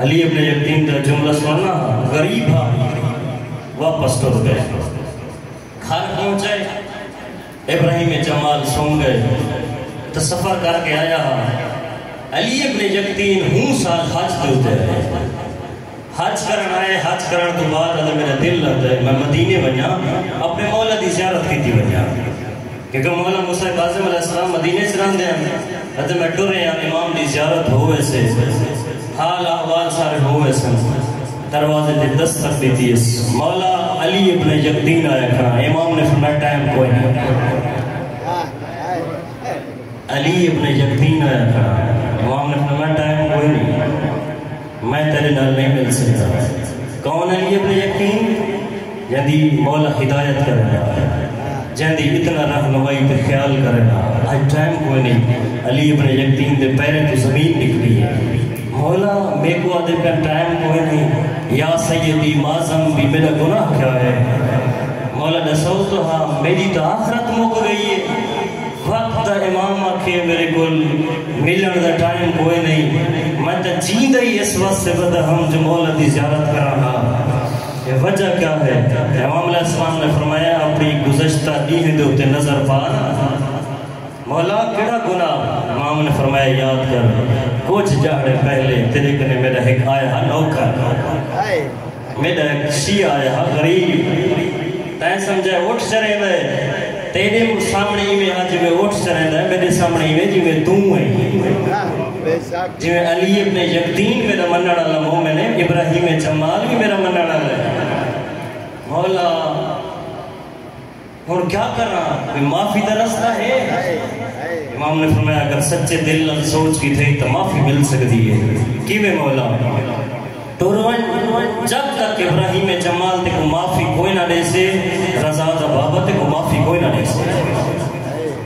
علی ابن یقتین دا جملہ سننا غریب ہا واپس ٹر گئے گھر پہنچے ابراہیم جمال سن گئے تو سفر کر کے آیا علی ابن یقتین ہوں سال حج دیتے ہیں حج کرن آئے حج کرن تو بعد اگر میرا دل لگتا ہے میں مدینے بنیا اپنے مولا دی زیارت کی تھی بنیا کیونکہ مولا موسیٰ کاظم علیہ السلام مدینے سے رہن دے ادھے میں ٹرے ہیں امام دی زیارت ہوئے سے حال احوال سارے ہوئے سے دروازے دے دستک دیتی ہے مولا علی ابن یقین آیا کھڑا امام نے فرمایا ٹائم کوئی نہیں علی ابن یقین آیا کھڑا امام نے فرمایا ٹائم کوئی نہیں میں تیرے نال نہیں مل سکتا کون علی ابن یقین جندی مولا ہدایت کرنا جندی اتنا رہنمائی پہ خیال کرنا آج ٹائم کوئی نہیں علی ابن یقین دے پیرے تو زمین نکلی ہے مولا میں کو آدھے کا ٹائم کوئی نہیں یا سیدی مازم بھی میرا گناہ کیا ہے مولا نسو تو ہاں میری تو آخرت مک گئی ہے وقت دا امام آکھے میرے کل ملن دا ٹائم کوئی نہیں میں تا جیندہ ہی اس وقت سے بدا ہم جو مولا دی زیارت کرانا یہ وجہ کیا ہے امام علیہ السلام نے فرمایا اپنی گزشتہ دیہن دے ہوتے نظر پانا مولا کیڑا گناہ امام نے فرمایا یاد کر کچھ جاڑے پہلے تیرے کنے میرا ایک آیا نوکر میرا ایک شیعہ آیا غریب تائیں سمجھائے اٹھ چرے دے تیرے سامنے ہی میں آج میں اٹھ چرے دے میرے سامنے ہی میں جی میں توں ہیں جی میں علی ابن یقین میرا منع اللہ مومن ہے ابراہیم جمال بھی میرا منع اللہ ہے مولا اور کیا کر رہا معافی دا رستہ ہے امام نے فرمایا اگر سچے دل سوچ کی تھی تو معافی مل سکتی ہے کی میں مولا جب تک ابراہیم جمال تے کو معافی کوئی نہ دے سے رضا دا بابا تے کو معافی کوئی نہ دے سے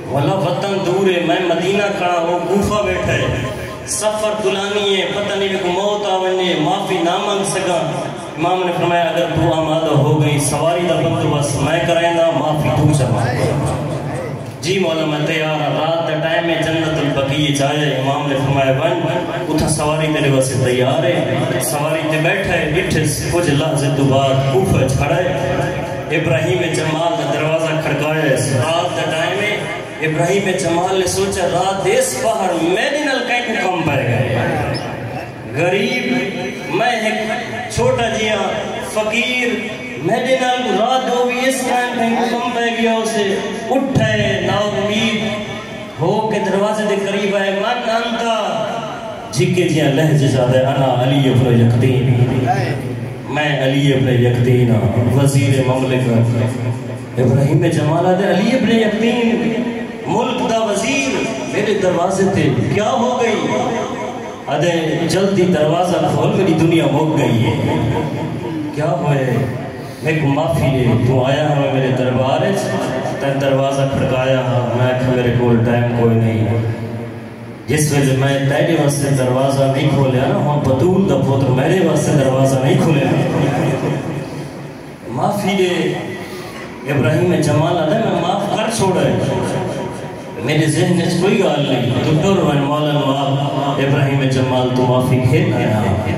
مولا وطن دور ہے میں مدینہ کھڑا ہوں کوفہ بیٹھا ہے سفر طولانی ہے پتہ نہیں کو موت آونے معافی نہ مانگ سکا امام نے فرمایا اگر تو آمادہ ہو گئی سواری دا بندوبست میں کریں گا معافی تو چلا جی مولا میں تیار رات دا ٹائم میں جنت البقیع جائے امام نے فرمایا بن اتھا سواری تیرے واسے تیار ہے سواری تے بیٹھا ہے بیٹھے کچھ لحظے تو بعد کوفہ کھڑا ہے ابراہیم جمال دا دروازہ کھڑکایا ہے رات دا ٹائم میں ابراہیم جمال نے سوچا رات اس باہر میرے نال کہیں کو کم پائے گئے غریب میں ایک چھوٹا جیاں فقیر میرے نال رات ہو بھی اس ٹائم کہیں کو کم پائے گیا اسے اٹھے نا امید ہو کے دروازے دے قریب آئے من انتا جھکے جیاں لہجے زیادہ انا علی ابن یقین میں علی ابن یقین وزیر مملکت ابراہیم جمال آدھے علی ابن یقین ملک دا وزیر میرے دروازے تھے کیا ہو گئی آدھے جلدی دروازہ کھول میری دنیا مک گئی ہے کیا ہوئے میں کو معافی ہے تو آیا ہمیں میرے دربار تین دروازہ کھڑکایا میں کہ میرے کول ٹائم کوئی نہیں جس وجہ میں تیرے واسطے دروازہ نہیں کھولیا نا ہم بطول دا پوتر میرے واسطے دروازہ نہیں کھولیا معافی دے ابراہیم جمال آدھے میں معاف کر چھوڑا ہے میرے ذہن میں کوئی گال نہیں دکتور ون مولا نواب ابراہیم جمال تو معافی کھیلنا ہے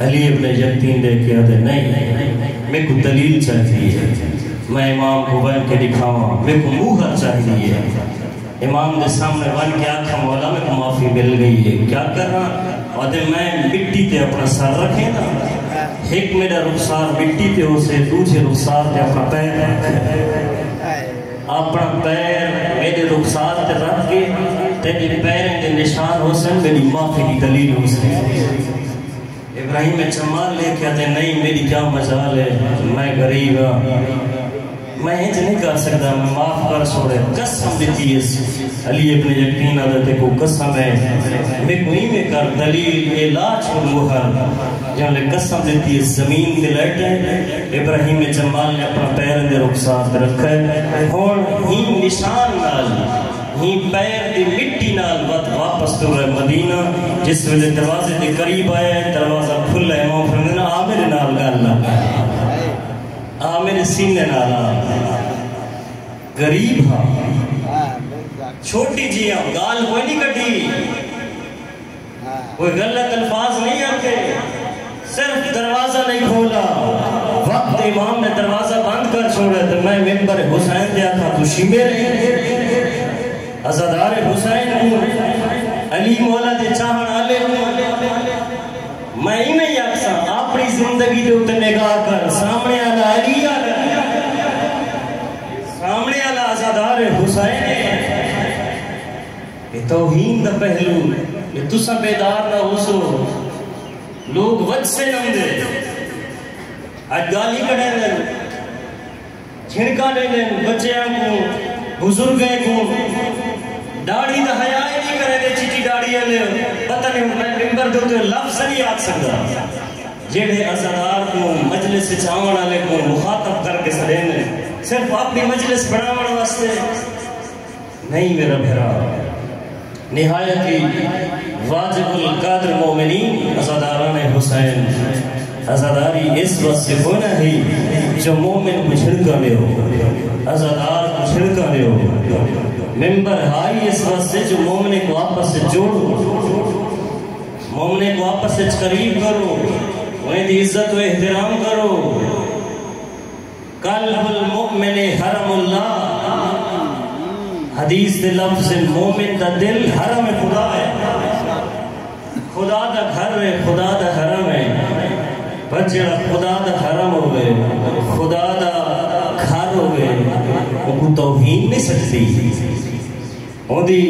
علی ابن یقین دے کے آدھے نہیں میں کو دلیل چاہیے میں امام کو بن کے دکھاؤں میں کو موہر چاہیے امام دے سامنے بن کے آکھا مولا میں کو معافی مل گئی ہے کیا کر رہا آدھے میں مٹی تے اپنا سر رکھے نا ایک میرا رخسار مٹی تے ہو سے دوسرے رخسار تے اپنا پیر رکھے اپنا پیر میرے رخسار تے رکھ کے تیرے پیریں دے نشان ہو سن میری معافی کی دلیل ہو سن ابراہیم جمال لے کے آتے نہیں میری کیا مجال ہے میں غریب ہوں میں ہنچ نہیں کر سکتا میں معاف کر چھوڑے قسم دیتی ہے علی ابن یقین عدد کو قسم ہے میں کوئی میں کر دلیل علاج اور مہر جہاں لے قسم دیتی ہے زمین دے لیٹے ابراہیم جمال نے اپنا پیر دے رخسار دے رکھا ہے اور ہی نشان نال ہی پیر دی مٹی نال واپس تو رہے مدینہ جس وجہ دروازے دے قریب آئے دروازہ کھل ہے امام فرمایا آمیر نال گالنا آمیر سینے نالا غریب ہاں چھوٹی جی ہاں گال کوئی نہیں کٹی کوئی غلط الفاظ نہیں آتے صرف دروازہ نہیں کھولا وقت امام نے دروازہ بند کر چھوڑا تو میں منبر حسین دیا تھا تو شیمے رہے عزادار حسین ہوں علی مولا دے چاہن آلے ہوں میں ہی نہیں اکسا اپنی زندگی دے اتنے نگاہ کر سامنے آلا علی آلا سامنے آلا عزادار حسین یہ توہین دا پہلو یہ تسا بیدار نہ ہو سو لوگ وجہ سے نم دے آج گالی کڑے دیں چھنکا لے دیں بچیاں کو بزرگیں کو داڑھی دا حیاء نہیں کرے دے چیٹی داڑھی ہے پتہ نہیں میں ممبر دو تو لفظ نہیں آگ سکتا جیڑے ازادار کو مجلس چاون والے کو مخاطب کر کے سڑینے صرف اپنی مجلس بڑھاون واسطے نہیں میرا بھرا نہایتی واجب القدر مومنین ازاداران حسین ازاداری اس وقت سے ہونا ہی جو مومن کو چھڑکا لے ہو ازادار کو چھڑکا لے ہو ممبر ہائی اس وقت سے جو مومن کو آپس سے جوڑو مومن کو آپس سے قریب کرو انہیں دی عزت و احترام کرو قلب المؤمن حرم اللہ حدیث دے لفظ مومن دا دل حرم خدا ہے خدا دا گھر ہے خدا دا حرم ہے بچڑا خدا دا حرم ہوئے خدا دا گھر ہوئے وہ کو توہین نہیں سکتی وہ دی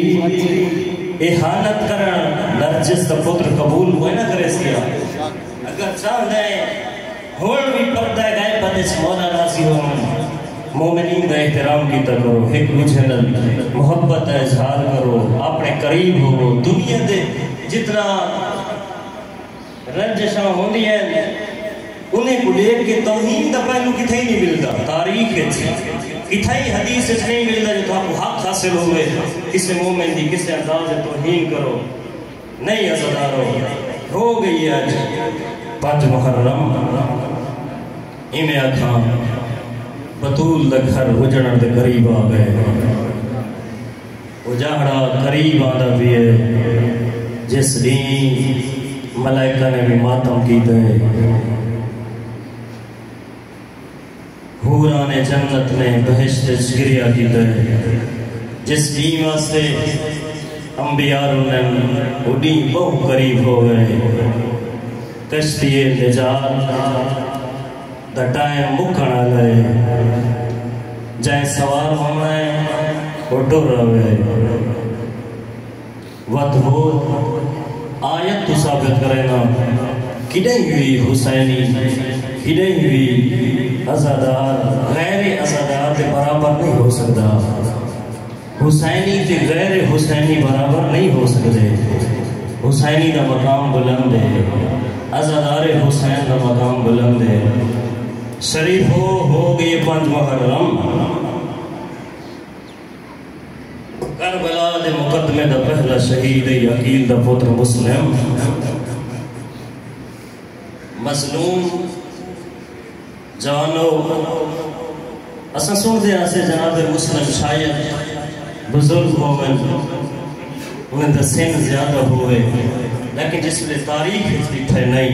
احانت کرن نرجس دا پتر قبول ہوئے نہ کرے سیا اگر چاہ دیں ہون بھی پردہ گئے پتش مولا ناسی ہوں مومنین دا احترام کی کرو ایک مجھنل محبت اظہار کرو اپنے قریب ہو دنیا دے جتنا رنجشاں ہوندی ہیں انہیں کو دیکھ کے توہین دا پہلو کتھائی نہیں ملتا تاریخ کتھائی حدیث نہیں ملتا جو تو آپ کو حق حاصل ہوئے کسے مومن دی کسے انداز توہین کرو نہیں ازادارو ہو گئی آج 5 محرم ایمیں آکھاں بطول دا گھر اجڑن دے قریب آ گئے اجاڑا قریب آدھا بھی ہے جس دین ملائکہ نے بھی ماتم کی دے حوران جنت نے بہشت شگریہ کی دے جس دین واسطے انبیاء نے اڈی بہت قریب ہو گئے کشتی نجات دا ٹائم مکھنا لئے جائیں سوار ہونا ہے وہ ڈر رہے وقت ہو آیت تو ثابت کرنا کدیں ہوئی حسینی کدیں ہوئی ازادار غیر ازادار دے برابر نہیں ہو سکتا حسینی دے غیر حسینی برابر نہیں ہو سکتے حسینی دا مقام بلند ہے ازادار حسین دا مقام بلند ہے شریف ہو گئی 5 محرم کربلا دے مقدمے دا پہلا شہید عقیل دا پتر مسلم مظلوم جانو اساں سن دے آسے جناب مسلم شاید بزرگ مومن انہیں دا سن زیادہ ہوئے لیکن جس لئے تاریخ اتھے نہیں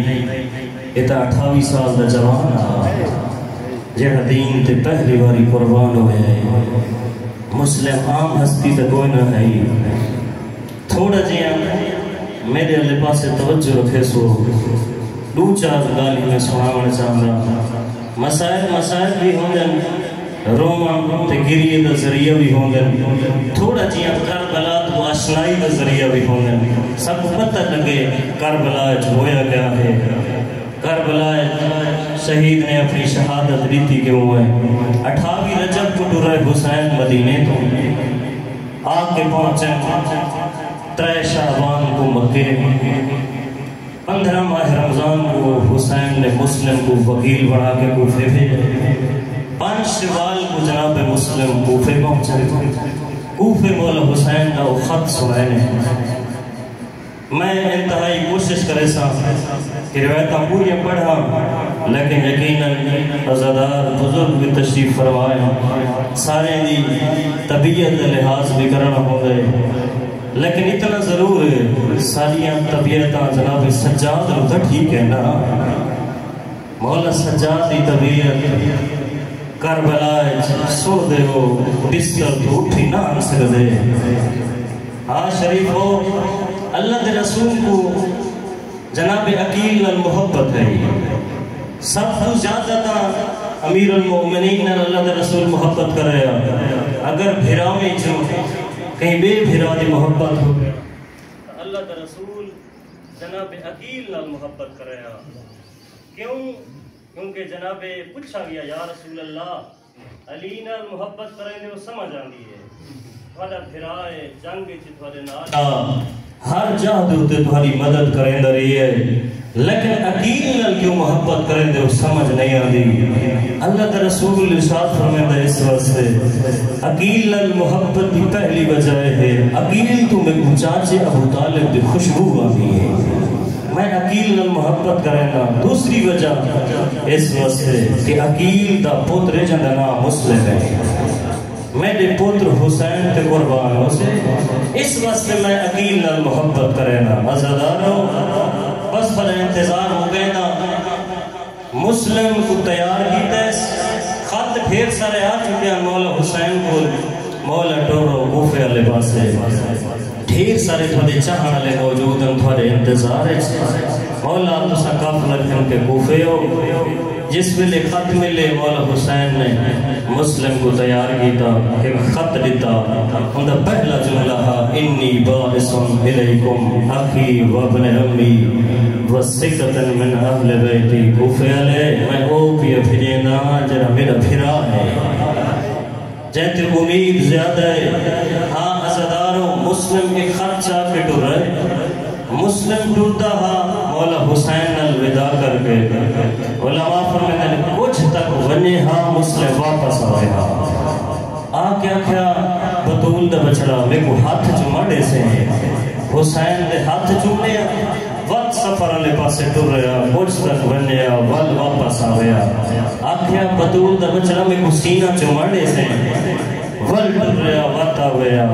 یہ تا 28 سال دا جوان جہاں دین تے پہلی باری قربان ہوئے مسلم عام ہستی تے کوئی نہ ہے تھوڑا جیاں میرے اللہ پاس توجہ رکھے سو 2-4 گالی میں سناونے چاہتا مسائل بھی ہوں گے رومان تے گریہ دا ذریعہ بھی ہوں گے تھوڑا جیاں کربلا تو آشنائی دا ذریعہ بھی ہوں گے سب کو پتہ لگے کربلا ہویا گیا ہے کربلا شہید نے اپنی شہادت دیتی کے ہوئے 28 رجب کو ڈرے حسین مدینے تو آگ کے پہنچے 3 شعبان کو مکے 15 ماہ رمضان کو حسین نے مسلم کو وکیل بڑھا کے کوفے بھیجے 5 شوال کو جناب مسلم کوفے پہنچے کوفے مولا حسین کا وہ خط سنائے میں انتہائی کوشش کرے سا کہ روایتاں پوری پڑھا لیکن یقیناً عزادار بزرگ بھی تشریف فرمائے سارے دی طبیعت لحاظ بھی کرنا ہو گئے لیکن اتنا ضرور ہے سالیاں طبیعتاں جناب سجاد رو تھا ٹھیک ہے نا مولا سجاد دی طبیعت کربلا سو دے ہو بستر تو اٹھی نہ آنسر دے ہاں شریف ہو اللہ دے رسول کو جناب عقیل محبت ہے سب کو زیادہ تھا امیر المؤمنین اللہ دے رسول محبت کر رہا اگر بھیرامی جو کہیں بے بھرا دی محبت ہو گیا اللہ دا رسول جناب عقیل نال محبت کر رہا کیوں؟ کیونکہ جناب پوچھا گیا یا رسول اللہ علی نال محبت کریں وہ سمجھ آندی ہے تھوڑا بھرائے جنگ چ تھوڑے نال ہر جہاں دے تھوڑی مدد کریں رہی ہے لیکن عقیل نال کیوں محبت کریں دے وہ سمجھ نہیں آندی اللہ دا رسول ارشاد فرمائے دا اس واسطے عقیل نال محبت کی پہلی وجہ ہے عقیل تو میں چاچے ابو طالب دی خوشبو آندی ہے میں عقیل نال محبت کریں نا دوسری وجہ اس واسطے کہ عقیل دا پتر جندا نام مسلم ہے میرے پتر حسین تے قربان ہو سے اس واسطے میں عقیل نال محبت کریں نا عزادارو بس پر انتظار ہو گئے نا مسلم کو تیار کیتا ہے خط پھر سارے آ چکے ہیں مولا حسین کو مولا ٹورو کوفے والے پاسے ڈھیر سارے تھوڑے چاہنے والے موجود ہیں تھوڑے انتظار ہے مولا تسا قافلہ کے کوفے ہو جس ویلے خط ملے مولا حسین نے مسلم کو تیار کیتا ایک خط دیتا ان کا پہلا جملہ انی باعث الیکم اخی وابن امی وسکتا من اہل بیتی کوفے والے میں او پیا پھرینا جرا میرا پھرا ہے جہتے امید زیادہ ہے ہاں عزاداروں مسلم کے خط چاہ کے ڈر رہے مسلم ڈرتا ہاں مولا حسین الوداع کر کے علماء فرمائے کچھ تک ونے ہاں مسلم واپس آئے ہاں کیا کیا بطول دا بچڑا میں کو ہاتھ چماڑے سے ہیں حسین دے ہاتھ چمنے وقت سفر علی پاسے ٹر رہا کچھ تک ونے ول واپس آیا آکھیا بطول دا بچڑا میں کو سینہ چماڑے سے ول ٹر رہا وقت آیا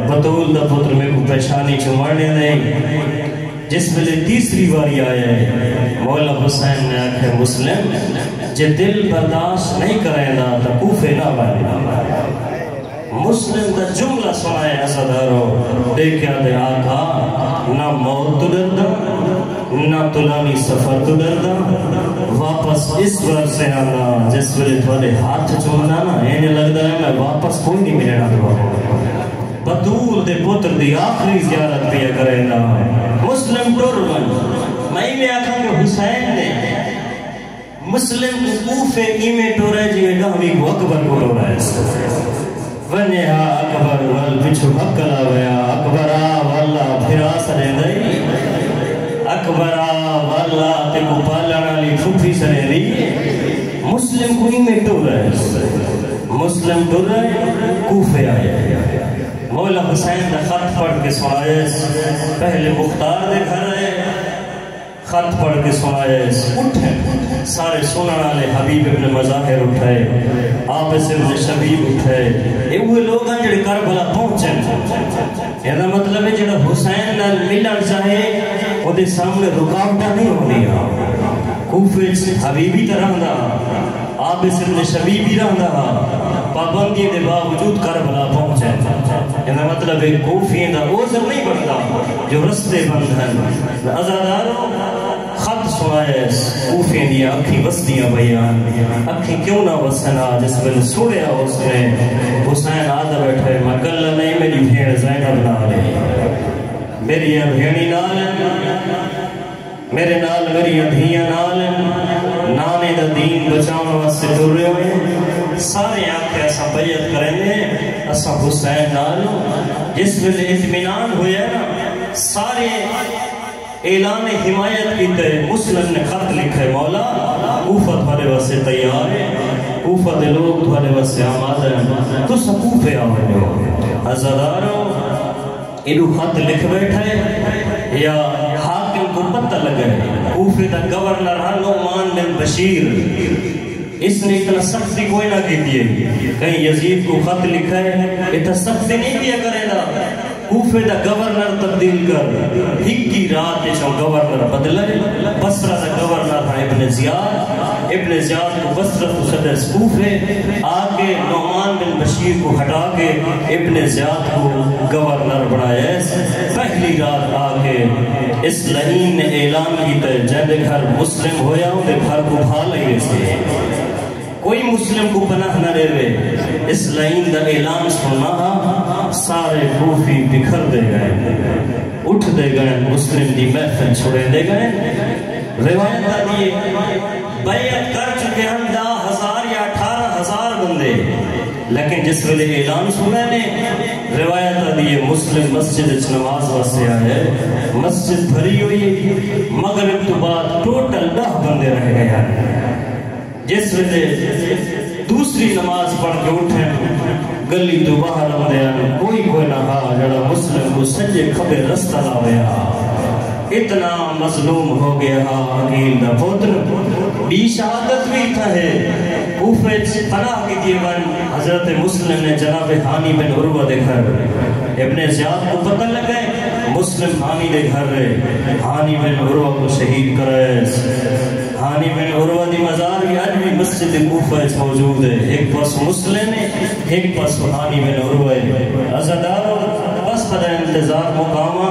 بطول دا پتر میں کو پیشانی چماڑے نہیں جس ملے تیسری باری آیا ہے مولا حسین نے آکھے مسلم جے دل برداشت نہیں کریں دا تا کوفے نہ بارے مسلم دا جملہ سنائے عزادارو دیکھیا دے آقا نہ موت تو ڈردا نہ طولانی سفر تو ڈردا واپس اس بار سے آنا جس ویلے تھوڑے ہاتھ چومنا نا اینے لگدا ہے میں واپس کوئی نہیں ملنا دعا بطول دے پتر دی آخری زیارت پیا کریں نا مسلم ٹرمن میں میں آکھا کہ حسین نے مسلم کوفے ایمیں ٹورے جی میں گاہمی کو اکبر کو ٹورا ہے ونہا اکبر وال بچھو مکلا ویا اکبرا والا پھرا سرے دئی اکبرا والا تے کو پالنا لی پھوپھی سرے دی مسلم کو ایمیں ٹورا ہے مسلم ٹورا کوفے آئے مولا حسین دا خط پڑھ کے سنائے پہلے مختار دے گھر ہے خط پڑھ کے سنائے اٹھے سارے سنن والے حبیب ابن مظاہر اٹھائے آپ سے ابن شبیب اٹھائے یہ وہ لوگ ہیں جڑے کربلا پہنچے یہ مطلب ہے جڑا حسین نال ملن چاہے وہ دے سامنے رکاوٹا نہیں ہونی کوفے حبیبی طرح دا آپ سے ابن شبیبی رہندا پابندی دے باوجود کربلا پہنچے یہ مطلب ہے کوفین دا اوزر نہیں بڑھتا جو رستے بند ہیں عزاداروں خط سنائے کوفین دیا اکھی وستیاں بیان اکھی کیوں نہ وسنا جس میں سوڑیا اس میں حسین آدھا بیٹھے میں کلہ نہیں میری بھیڑ زینب نہ لے میری بھیڑی نال میرے نال میری دھیاں نال نانے دا دین بچاؤں واسطے ٹر رہے ہوئے سارے آنکھیں ایسا بیعت کریں گے ایسا حسین نال جس میں اطمینان ہوئے نا سارے اعلان حمایت کی تے مسلم نے خط لکھے مولا کوفہ تھوڑے واسطے تیار ہے کوفہ دے لوگ تھوڑے واسطے آماد ہیں تو سب کوفے آمد ہو عزاداروں انہوں خط لکھ بیٹھے یا حاکم کو پتہ لگے کوفے دا گورنر نعمان بن بشیر اس نے اتنا سختی کوئی نہ کی دیئے کہیں یزید کو خط لکھا ہے اتنا سختی نہیں کیا کرے دا کوفے دا گورنر تبدیل کر ہکی رات جیسا گورنر بدلے بسرہ دا گورنر تھا ابن زیاد کو بسرہ کو صدر کوفے آگے نعمان بن بشیر کو ہٹا کے ابن زیاد کو گورنر بنایا پہلی رات آگے اس لہین نے اعلان کی تے جہاں گھر مسلم ہویا ہوں دے گھر کو بھا لئے سے کوئی مسلم کو پناہ نہ دے اس لائن دا اعلان سننا سارے کوفی بکھر دے گئے، اٹھ دے گئے، مسلم دی محفل چھوڑے دے گئے۔ روایت آدھی بیعت کر چکے ہم 10,000 یا 18,000 بندے، لیکن جس ویلے اعلان سنے نے روایت آدھی مسلم مسجد نماز واسطے آئے، مسجد بھری ہوئی، مغرب تو بعد ٹوٹل 10 بندے رہ گئے ہیں۔ جس ویلے دوسری نماز پڑھ کے اٹھیں، گلی تو باہر آدھے ہیں، کوئی نہ ہا جڑا مسلم کو سجے کھبے رستہ لاوے ہا۔ اتنا مظلوم ہو گیا ہا عقیل دا پوتر، بی شہادت بھی تھا ہے۔ کوفے پناہ کی دیوان حضرت مسلم نے جناب حانی بن عروہ دے گھر، ابن زیاد کو پتہ لگے مسلم حانی دے گھر رہے، حانی بن عروہ کو شہید کرے۔ حانی بن عروہ دی مزار بھی آج بھی مسجد کوفہ موجود ہے، ایک پاس مسلم ہے، ایک پاس حانی بن عروہ ہے۔ عزدارو بس پدہ انتظار مقامہ،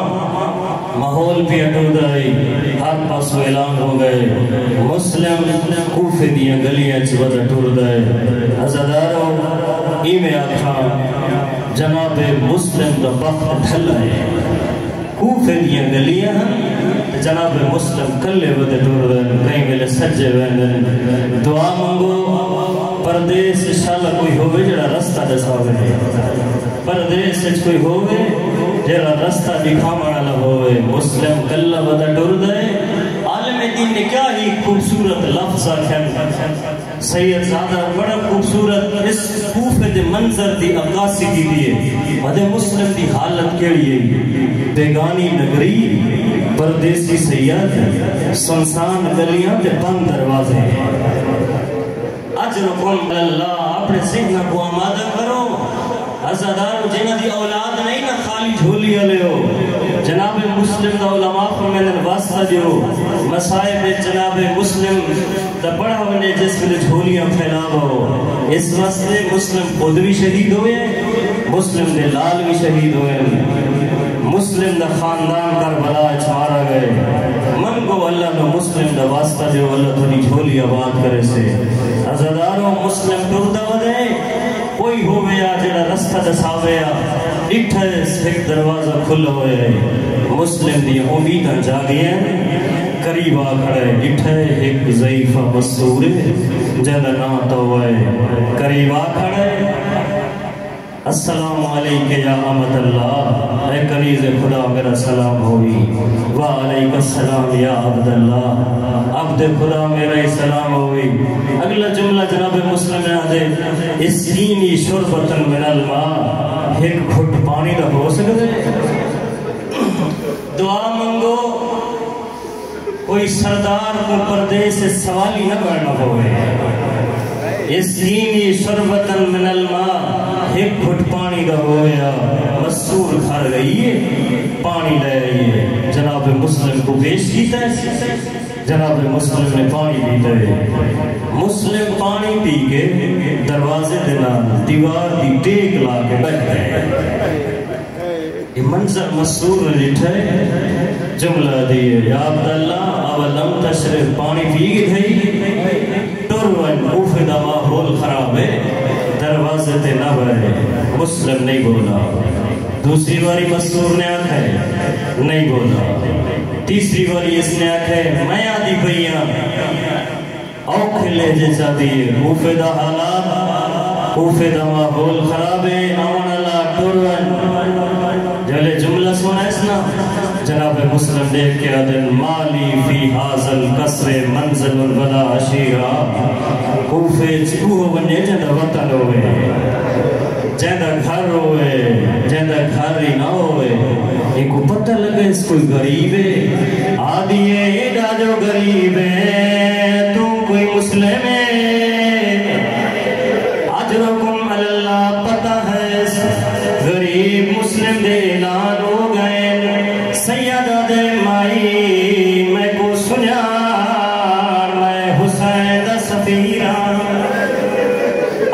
ماحول بھی اٹود آئی، ہر پاس اعلان ہو گئے، مسلم کوفے دیا گلیاں چود اٹود آئے۔ عزدارو ایمیں آکھا جناب مسلم دا وقت ڈھل آئے، کوفے دیا گلیاں جناب مسلم کلے ودے ٹور دیں، کہیں ملے سجے ویندن، دعا منگو پردیس انشاءاللہ کوئی ہوئے جڑا رستہ دساوے، پردیس کوئی ہوئے جڑا رستہ دکھاونا نہ ہوئے۔ مسلم کلے ودے ٹور دیں، عالم دین نے کیا ہی خوبصورت لفظ آکھن، سید زادہ بڑا خوبصورت اس کوفے دے منظر دی عکاسی کی دیئے، ودے مسلم دی حالت کیڑی ہے، بیگانی نگری، پردیسی سید، سنسان گلیاں تے بند دروازے۔ اجرکم اللہ، اپنے ذہن کو آمادہ کرو، عزادارو جنہ دی اولاد نہیں نہ خالی جھولی علیہ ہو، جناب مسلم دا علماء فرمیدن واسطہ دیو، مسائب جناب مسلم دا بڑا ہونے جس میں جھولیاں پھیلاو ہو۔ اس واسطے مسلم خود بھی شہید ہوئے، مسلم دے لال بھی شہید ہوئے، مسلم دا خاندان کربلا مارا گئے۔ من کو اللہ نے مسلم دا واسطہ دیو، اللہ تھوڑی جھولی آباد کرے سے۔ عزاداروں مسلم ٹردہ ودے، کوئی ہوئے یا جڑا رستہ دساوے یا اٹھے ایک دروازہ کھل ہوئے، مسلم دی امیدہ جاگیاں قریب آ کھڑے، اٹھے ایک ضعیفہ مسور جدہ نات ہوئے، قریب آ کھڑے، السلام علیکہ یا امت اللہ، اے کنیز خدا میرا سلام ہوئی، وعلیکہ السلام یا عبد اللہ، عبد خدا میرا سلام ہوئی۔ اگلا جملہ جناب مسلم نے آدھے، اسقینی شربتن من الماء، ایک گھٹ پانی دا ہو سکتے، دعا منگو، کوئی سردار کو پردے سے سوالی نہ کرنا ہوئے۔ اسقینی شربتن من الماء، ایک گھٹ پانی دا ہویا، مسور گھر گئی ہے، پانی لے رہی ہے، جناب مسلم کو پیش کیتا ہے، جناب مسلم نے پانی پیتا ہے، مسلم پانی پی کے دروازے دینا دیوار دی ٹیک لا کے بیٹھ گئے۔ یہ منظر مسور نے لٹھے، جملہ دیئے، یا عبداللہ اولم تشرف، پانی پی گئی، ٹرون اوفے دا ماحول خراب ہے، دروازے تے نہ بھرے، مسلم نہیں بولا۔ دوسری باری مسور نے آکھا ہے، نہیں بولا۔ تیسری باری اس نے آکھا ہے، میں آدھی پئیاں، اوکھے لہجے چاہ دیئے، اوفے دا حالات، اوفے دا ماحول خراب ہے، آن اللہ ٹرون، جلے جملہ سونا اس نا، جناب مسلم دیکھ کے آدھن، مالی فی حاصل قصر منزل ولا عشیرہ، کوفے چکوہ بنے جندہ وطن ہوئے، جندہ گھر ہوئے، جندہ گھر ہی نہ ہوئے، ایک کو پتہ لگے اس کوئی غریب ہے، آدھیے ایڈا جو غریب ہے، تو کوئی مسلم ہے، اجرکم اللہ، پتہ ہے غریب مسلم دے اعلان ہو گئے، سیدہ دے مائی میں کو سنیار، میں حسین دا سفیران،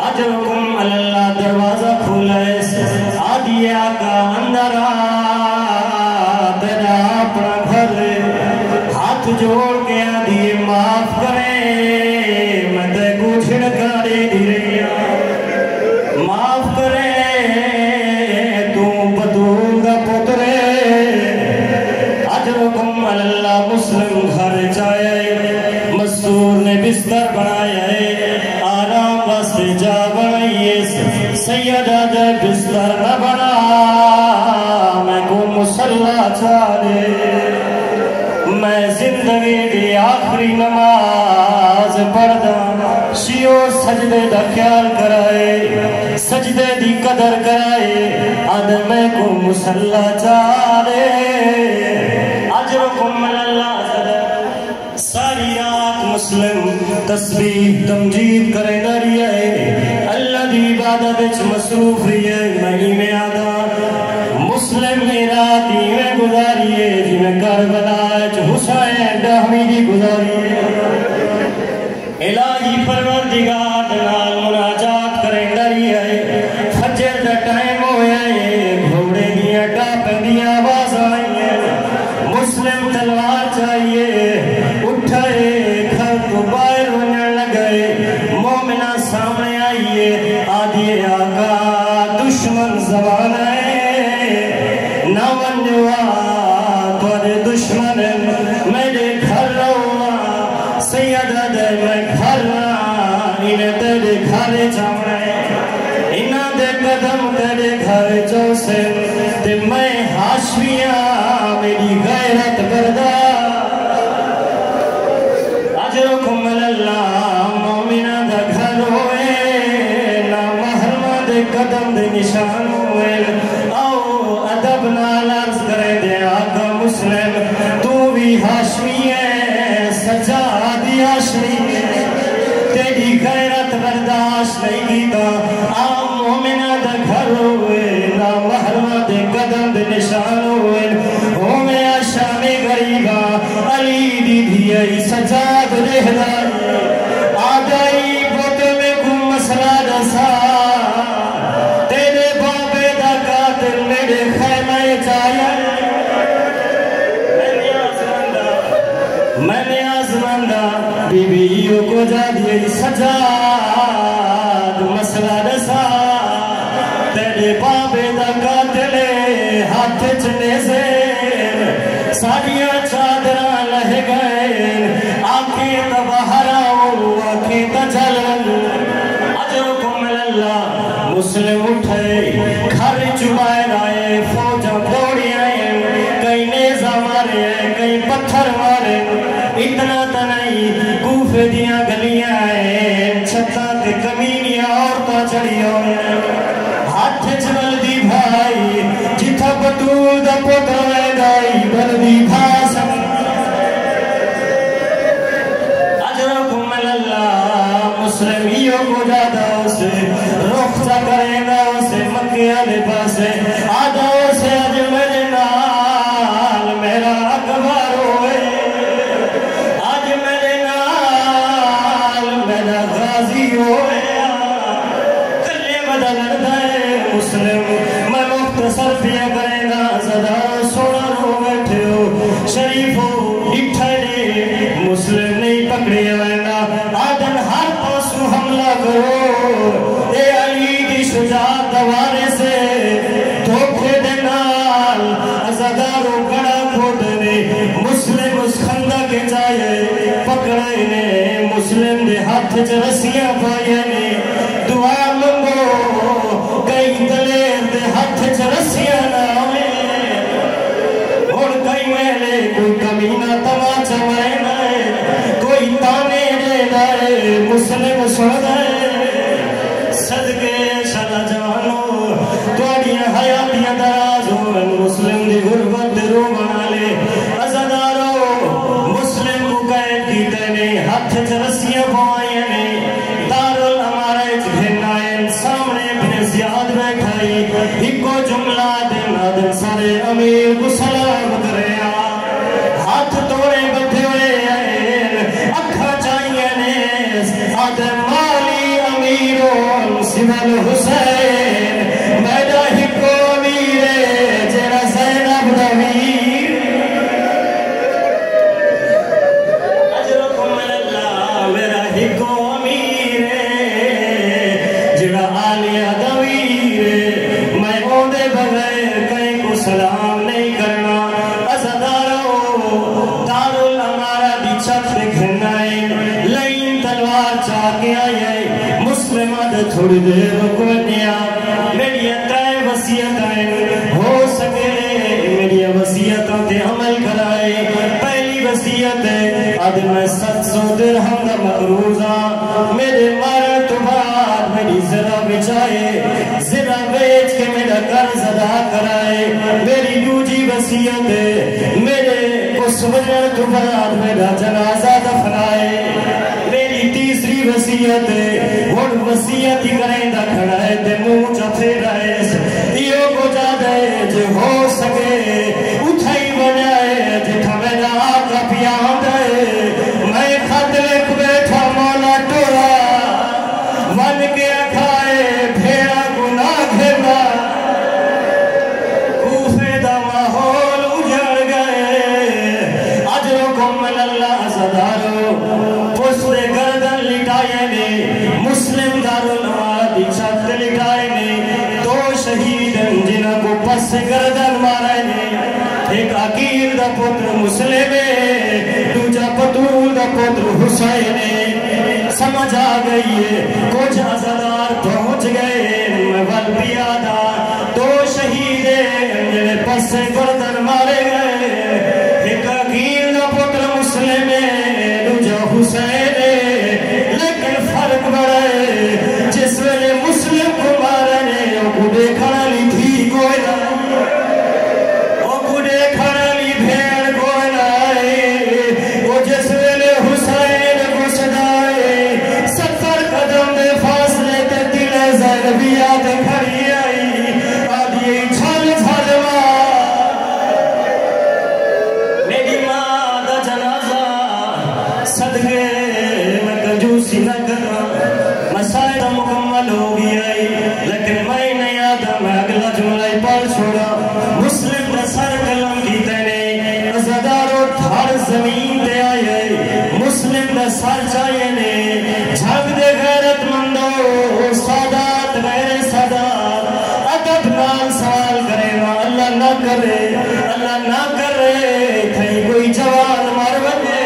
اجرکم اللہ، دروازہ کھولے، آدھی آقا اندر تیرا اپنا گھر، ہاتھ جوڑ کے آدھی معاف کرے، میں تے کو چھڑکا دے دی رہی، معاف کرے، تو جگہ بنائیے سیدہ دے بستر نہ بنا میں کو مسلح چاہے میں زندگی دی آخری نماز پڑھدا شیو سجدے دا خیال کرائے سجدے دی قدر کرائے آدم کو مسلح چاہے اجرکم اللہ ساری رات مسلم تسبیح تمجید کرے داری ہے اللہ دی عبادت وچ مصروف رہی ہے نہیں میں آدھا مسلم نے رات ہی میں گزاری ہے جی میں کربلا حسین دہمی دی گزاری ہے الہی پروردگار نال مناجات کرے داری ہے فجر دا ٹائم ہویا ہے گھوڑے دیا ٹاپ دیا آواز آئی ہے مسلم تلوار چاہیے اٹھائے گھر تو باہر ونن لگئے مومنہ سامنے آئیے آدھیے آقا دشمن زبان ہے نہ ونجوا تورے دشمن میرے گھر رہا سیدہ دے میں گھر رہا انہیں تیرے گھر چاہنے انہاں دے قدم تیرے گھر چوسے تے میں ہاشمیاں میری غیرت بردار اجرکم اللہ مومنہ دا گھر ہوئے نا محرمہ دے قدم دے نشان ہوئے آؤ ادب نال عرض کرے دے آقا مسلم تو بھی ہاشمی ہے سجادی ہاشمی ہے تیری غیرت برداشت نہیں کیتا آم مومنہ دا گھر ہوئے نا محرمہ دے قدم دے نشان ہوئے ہومے آشامی غریبہ علی دی دھیائی سجاد رہدائی آدائی بوتے میں کم مسئلہ دسا تیرے بابے دا قاتل میرے خیمہ چاہیا میں نے آزماندہ بی بیوں کو جا دیئے سجاد مسئلہ دسا تیرے بابے دا قاتل ہاتھ چنے سے ساڑیاں چادرہ لہ گئے آنکھیں تباہر آؤ آنکھیں تجلن اجرکم اللہ مسلم اٹھے گھر چبائے رائے فوجہ دوڑی آئے کئی نیزہ مارے کئی پتھر مارے اتنا تنائی کوفے دیاں گلیاں آئے چھتا کے کمینیاں عورتہ چڑھی ہوئے ہاتھ چبل دی بھائی جتھا بطول دا پوتر ویدائی بردی بھاسم اجرکم اللہ مسلمیوں کو جادا اسے رخصہ کریں گا اسے مکہ علی پاسے آدھا اسے اجمل نال میرا اکبر ہوئے اجمل نال میرا غازی ہوئے کلے بدل دائے مسلم میں مختصر پیا کریں گا زدہ سوڑا رو بیٹھے ہو شریف ہو اٹھائے مسلم نہیں پکڑے وینا آدن ہر پاسو حملہ کرو اے علی کی شجاعت دوارے سے دھوکے دینال ازادارو کڑا کھوٹنے مسلم اس خندہ کے چاہے پکڑے نے مسلم دے ہاتھ چرسیاں پائے نے دعا منگو کئی دلیر دے ہاتھ چرسیاں نہ ہوئے اور کئی میلے کوئی کمینہ تماچہ مرے کوئی تانے دے دائے مسلم سن دائے صدقے شلا جانو توڑیاں حیاتیاں درازوں مسلم دی غربت دے رو بنا لے ازادارو مسلم کو قید کی تینے ہاتھ چرسیاں پوائیں نے دارل ہمارے جھنائیں سامنے بن زیاد بیٹھائی ایک جملہ دن آدم سارے امیر کو سلام کرے ہاتھ توڑے بٹھے ہوئے اکھا چاہیے نے آدم مالی امیرون سمال حسین میڈا ہی کو میرے جیرا زینب دویر اجرکم اللہ میرا ہی کو میرے جیرا آلیہ دویر میں اوندے بغیر کہیں کو سلام نہیں کرنا ازدارو دارل ہمارا دی چھت گھنائیں لائن تلوار چاہ کے آئے مسلمہ دے تھوڑی دیر رکو دیا میری ترائے وصیتیں ہو سکے میری وصیتوں تے عمل کرائے پہلی وصیت ہے آدھ میں 700 درہم دا مقروضہ میرے مارے تو بعد میری ذرا بچائے ذرا بیچ کے میرا قرض ادا کرائے میری دوسری وصیت ہے میرے اس وجہ تو بعد میرا جنازہ دفنائے میری تیسری وصیت ہے وہ وصیت ہی کریں دا کھڑا ہے تے منہ چفے رہے یہ کو جادہ ہے جو ہو سکے اٹھائی بنائے جتھا میرا آقا پیان دے میں خط لکھ بیٹھا مولا ٹورا ون کے اکھائے بھیڑا گناہ گھرنا کوفے دا ماحول اجڑ گئے اجرکم من اللہ صدارو پشت گردن لٹائے نے مسلم دارالعمارت دی چھت لٹائے نے دو شہید جنہاں کو پس گردن مارے نے ایک عقیل دا پتر مسلم ہے دوجا پتول دا پتر حسین ہے سمجھ آ گئی ہے کچھ عزدار پہنچ گئے میں ول پیادا دو شہید جنہیں پس گردن مارے گئے ایک عقیل دا پتر مسلم ہے دوجا حسین ہے لیکن فرق بڑا ہے جس ویلے مسلم کو مارے نے وہ کو دیکھنا لی تھی کوئی نہ وہ کو دیکھنا لی بھیڑ کوئی نہ وہ جس ویلے حسین کو صدائے 70 قدم دے فاصلے تے دل زینبیات کھڑی آئی آدھی چھل چھل میری ماں دا جنازہ صدقے میں کنجوسی نہ کرنا مسائل مکمل ہو گیا لیکن میں نہیں آدھا میں اگلا جملہ پڑھ چھوڑا مسلم دا سر قلم کی تینے ازدارو تھار زمین دے آئے مسلم دا سر چاہیے نے جھگ دے غیرت مندو سادات غیر سادات ادب نال سوال کرے نا اللہ نہ کرے تھئی کوئی جوان مر بنے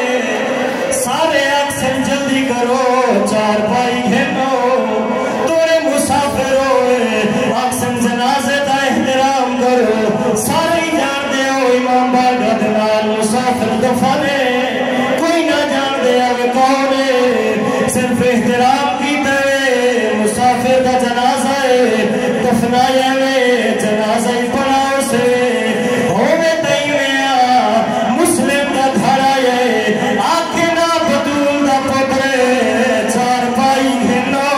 سارے اکسن جلدی کرو چار پائی گھنو توڑے مسافر ہوئے اکسن جنازے دا احترام کرو سارے جان دے ہو امام باغت نال مسافر دفانے کوئی نہ جان دے ہوئے کونے صرف احترام کی تے مسافر دا جنازہ دفنائے ہوئے جنازہ پڑھاؤ سے ہوئے تیویا مسلم دا دھڑا ہے آنکھیں نہ بدول دا پترے چار پائی گھنو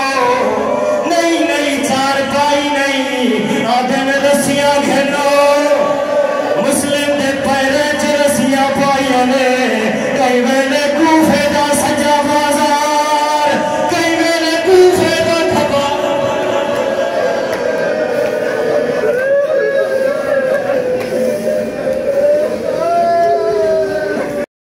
نہیں چار پائی نہیں آدھن رسیاں گھنو مسلم دے پیرے چ رسیاں پائیاں نے کئی ویلے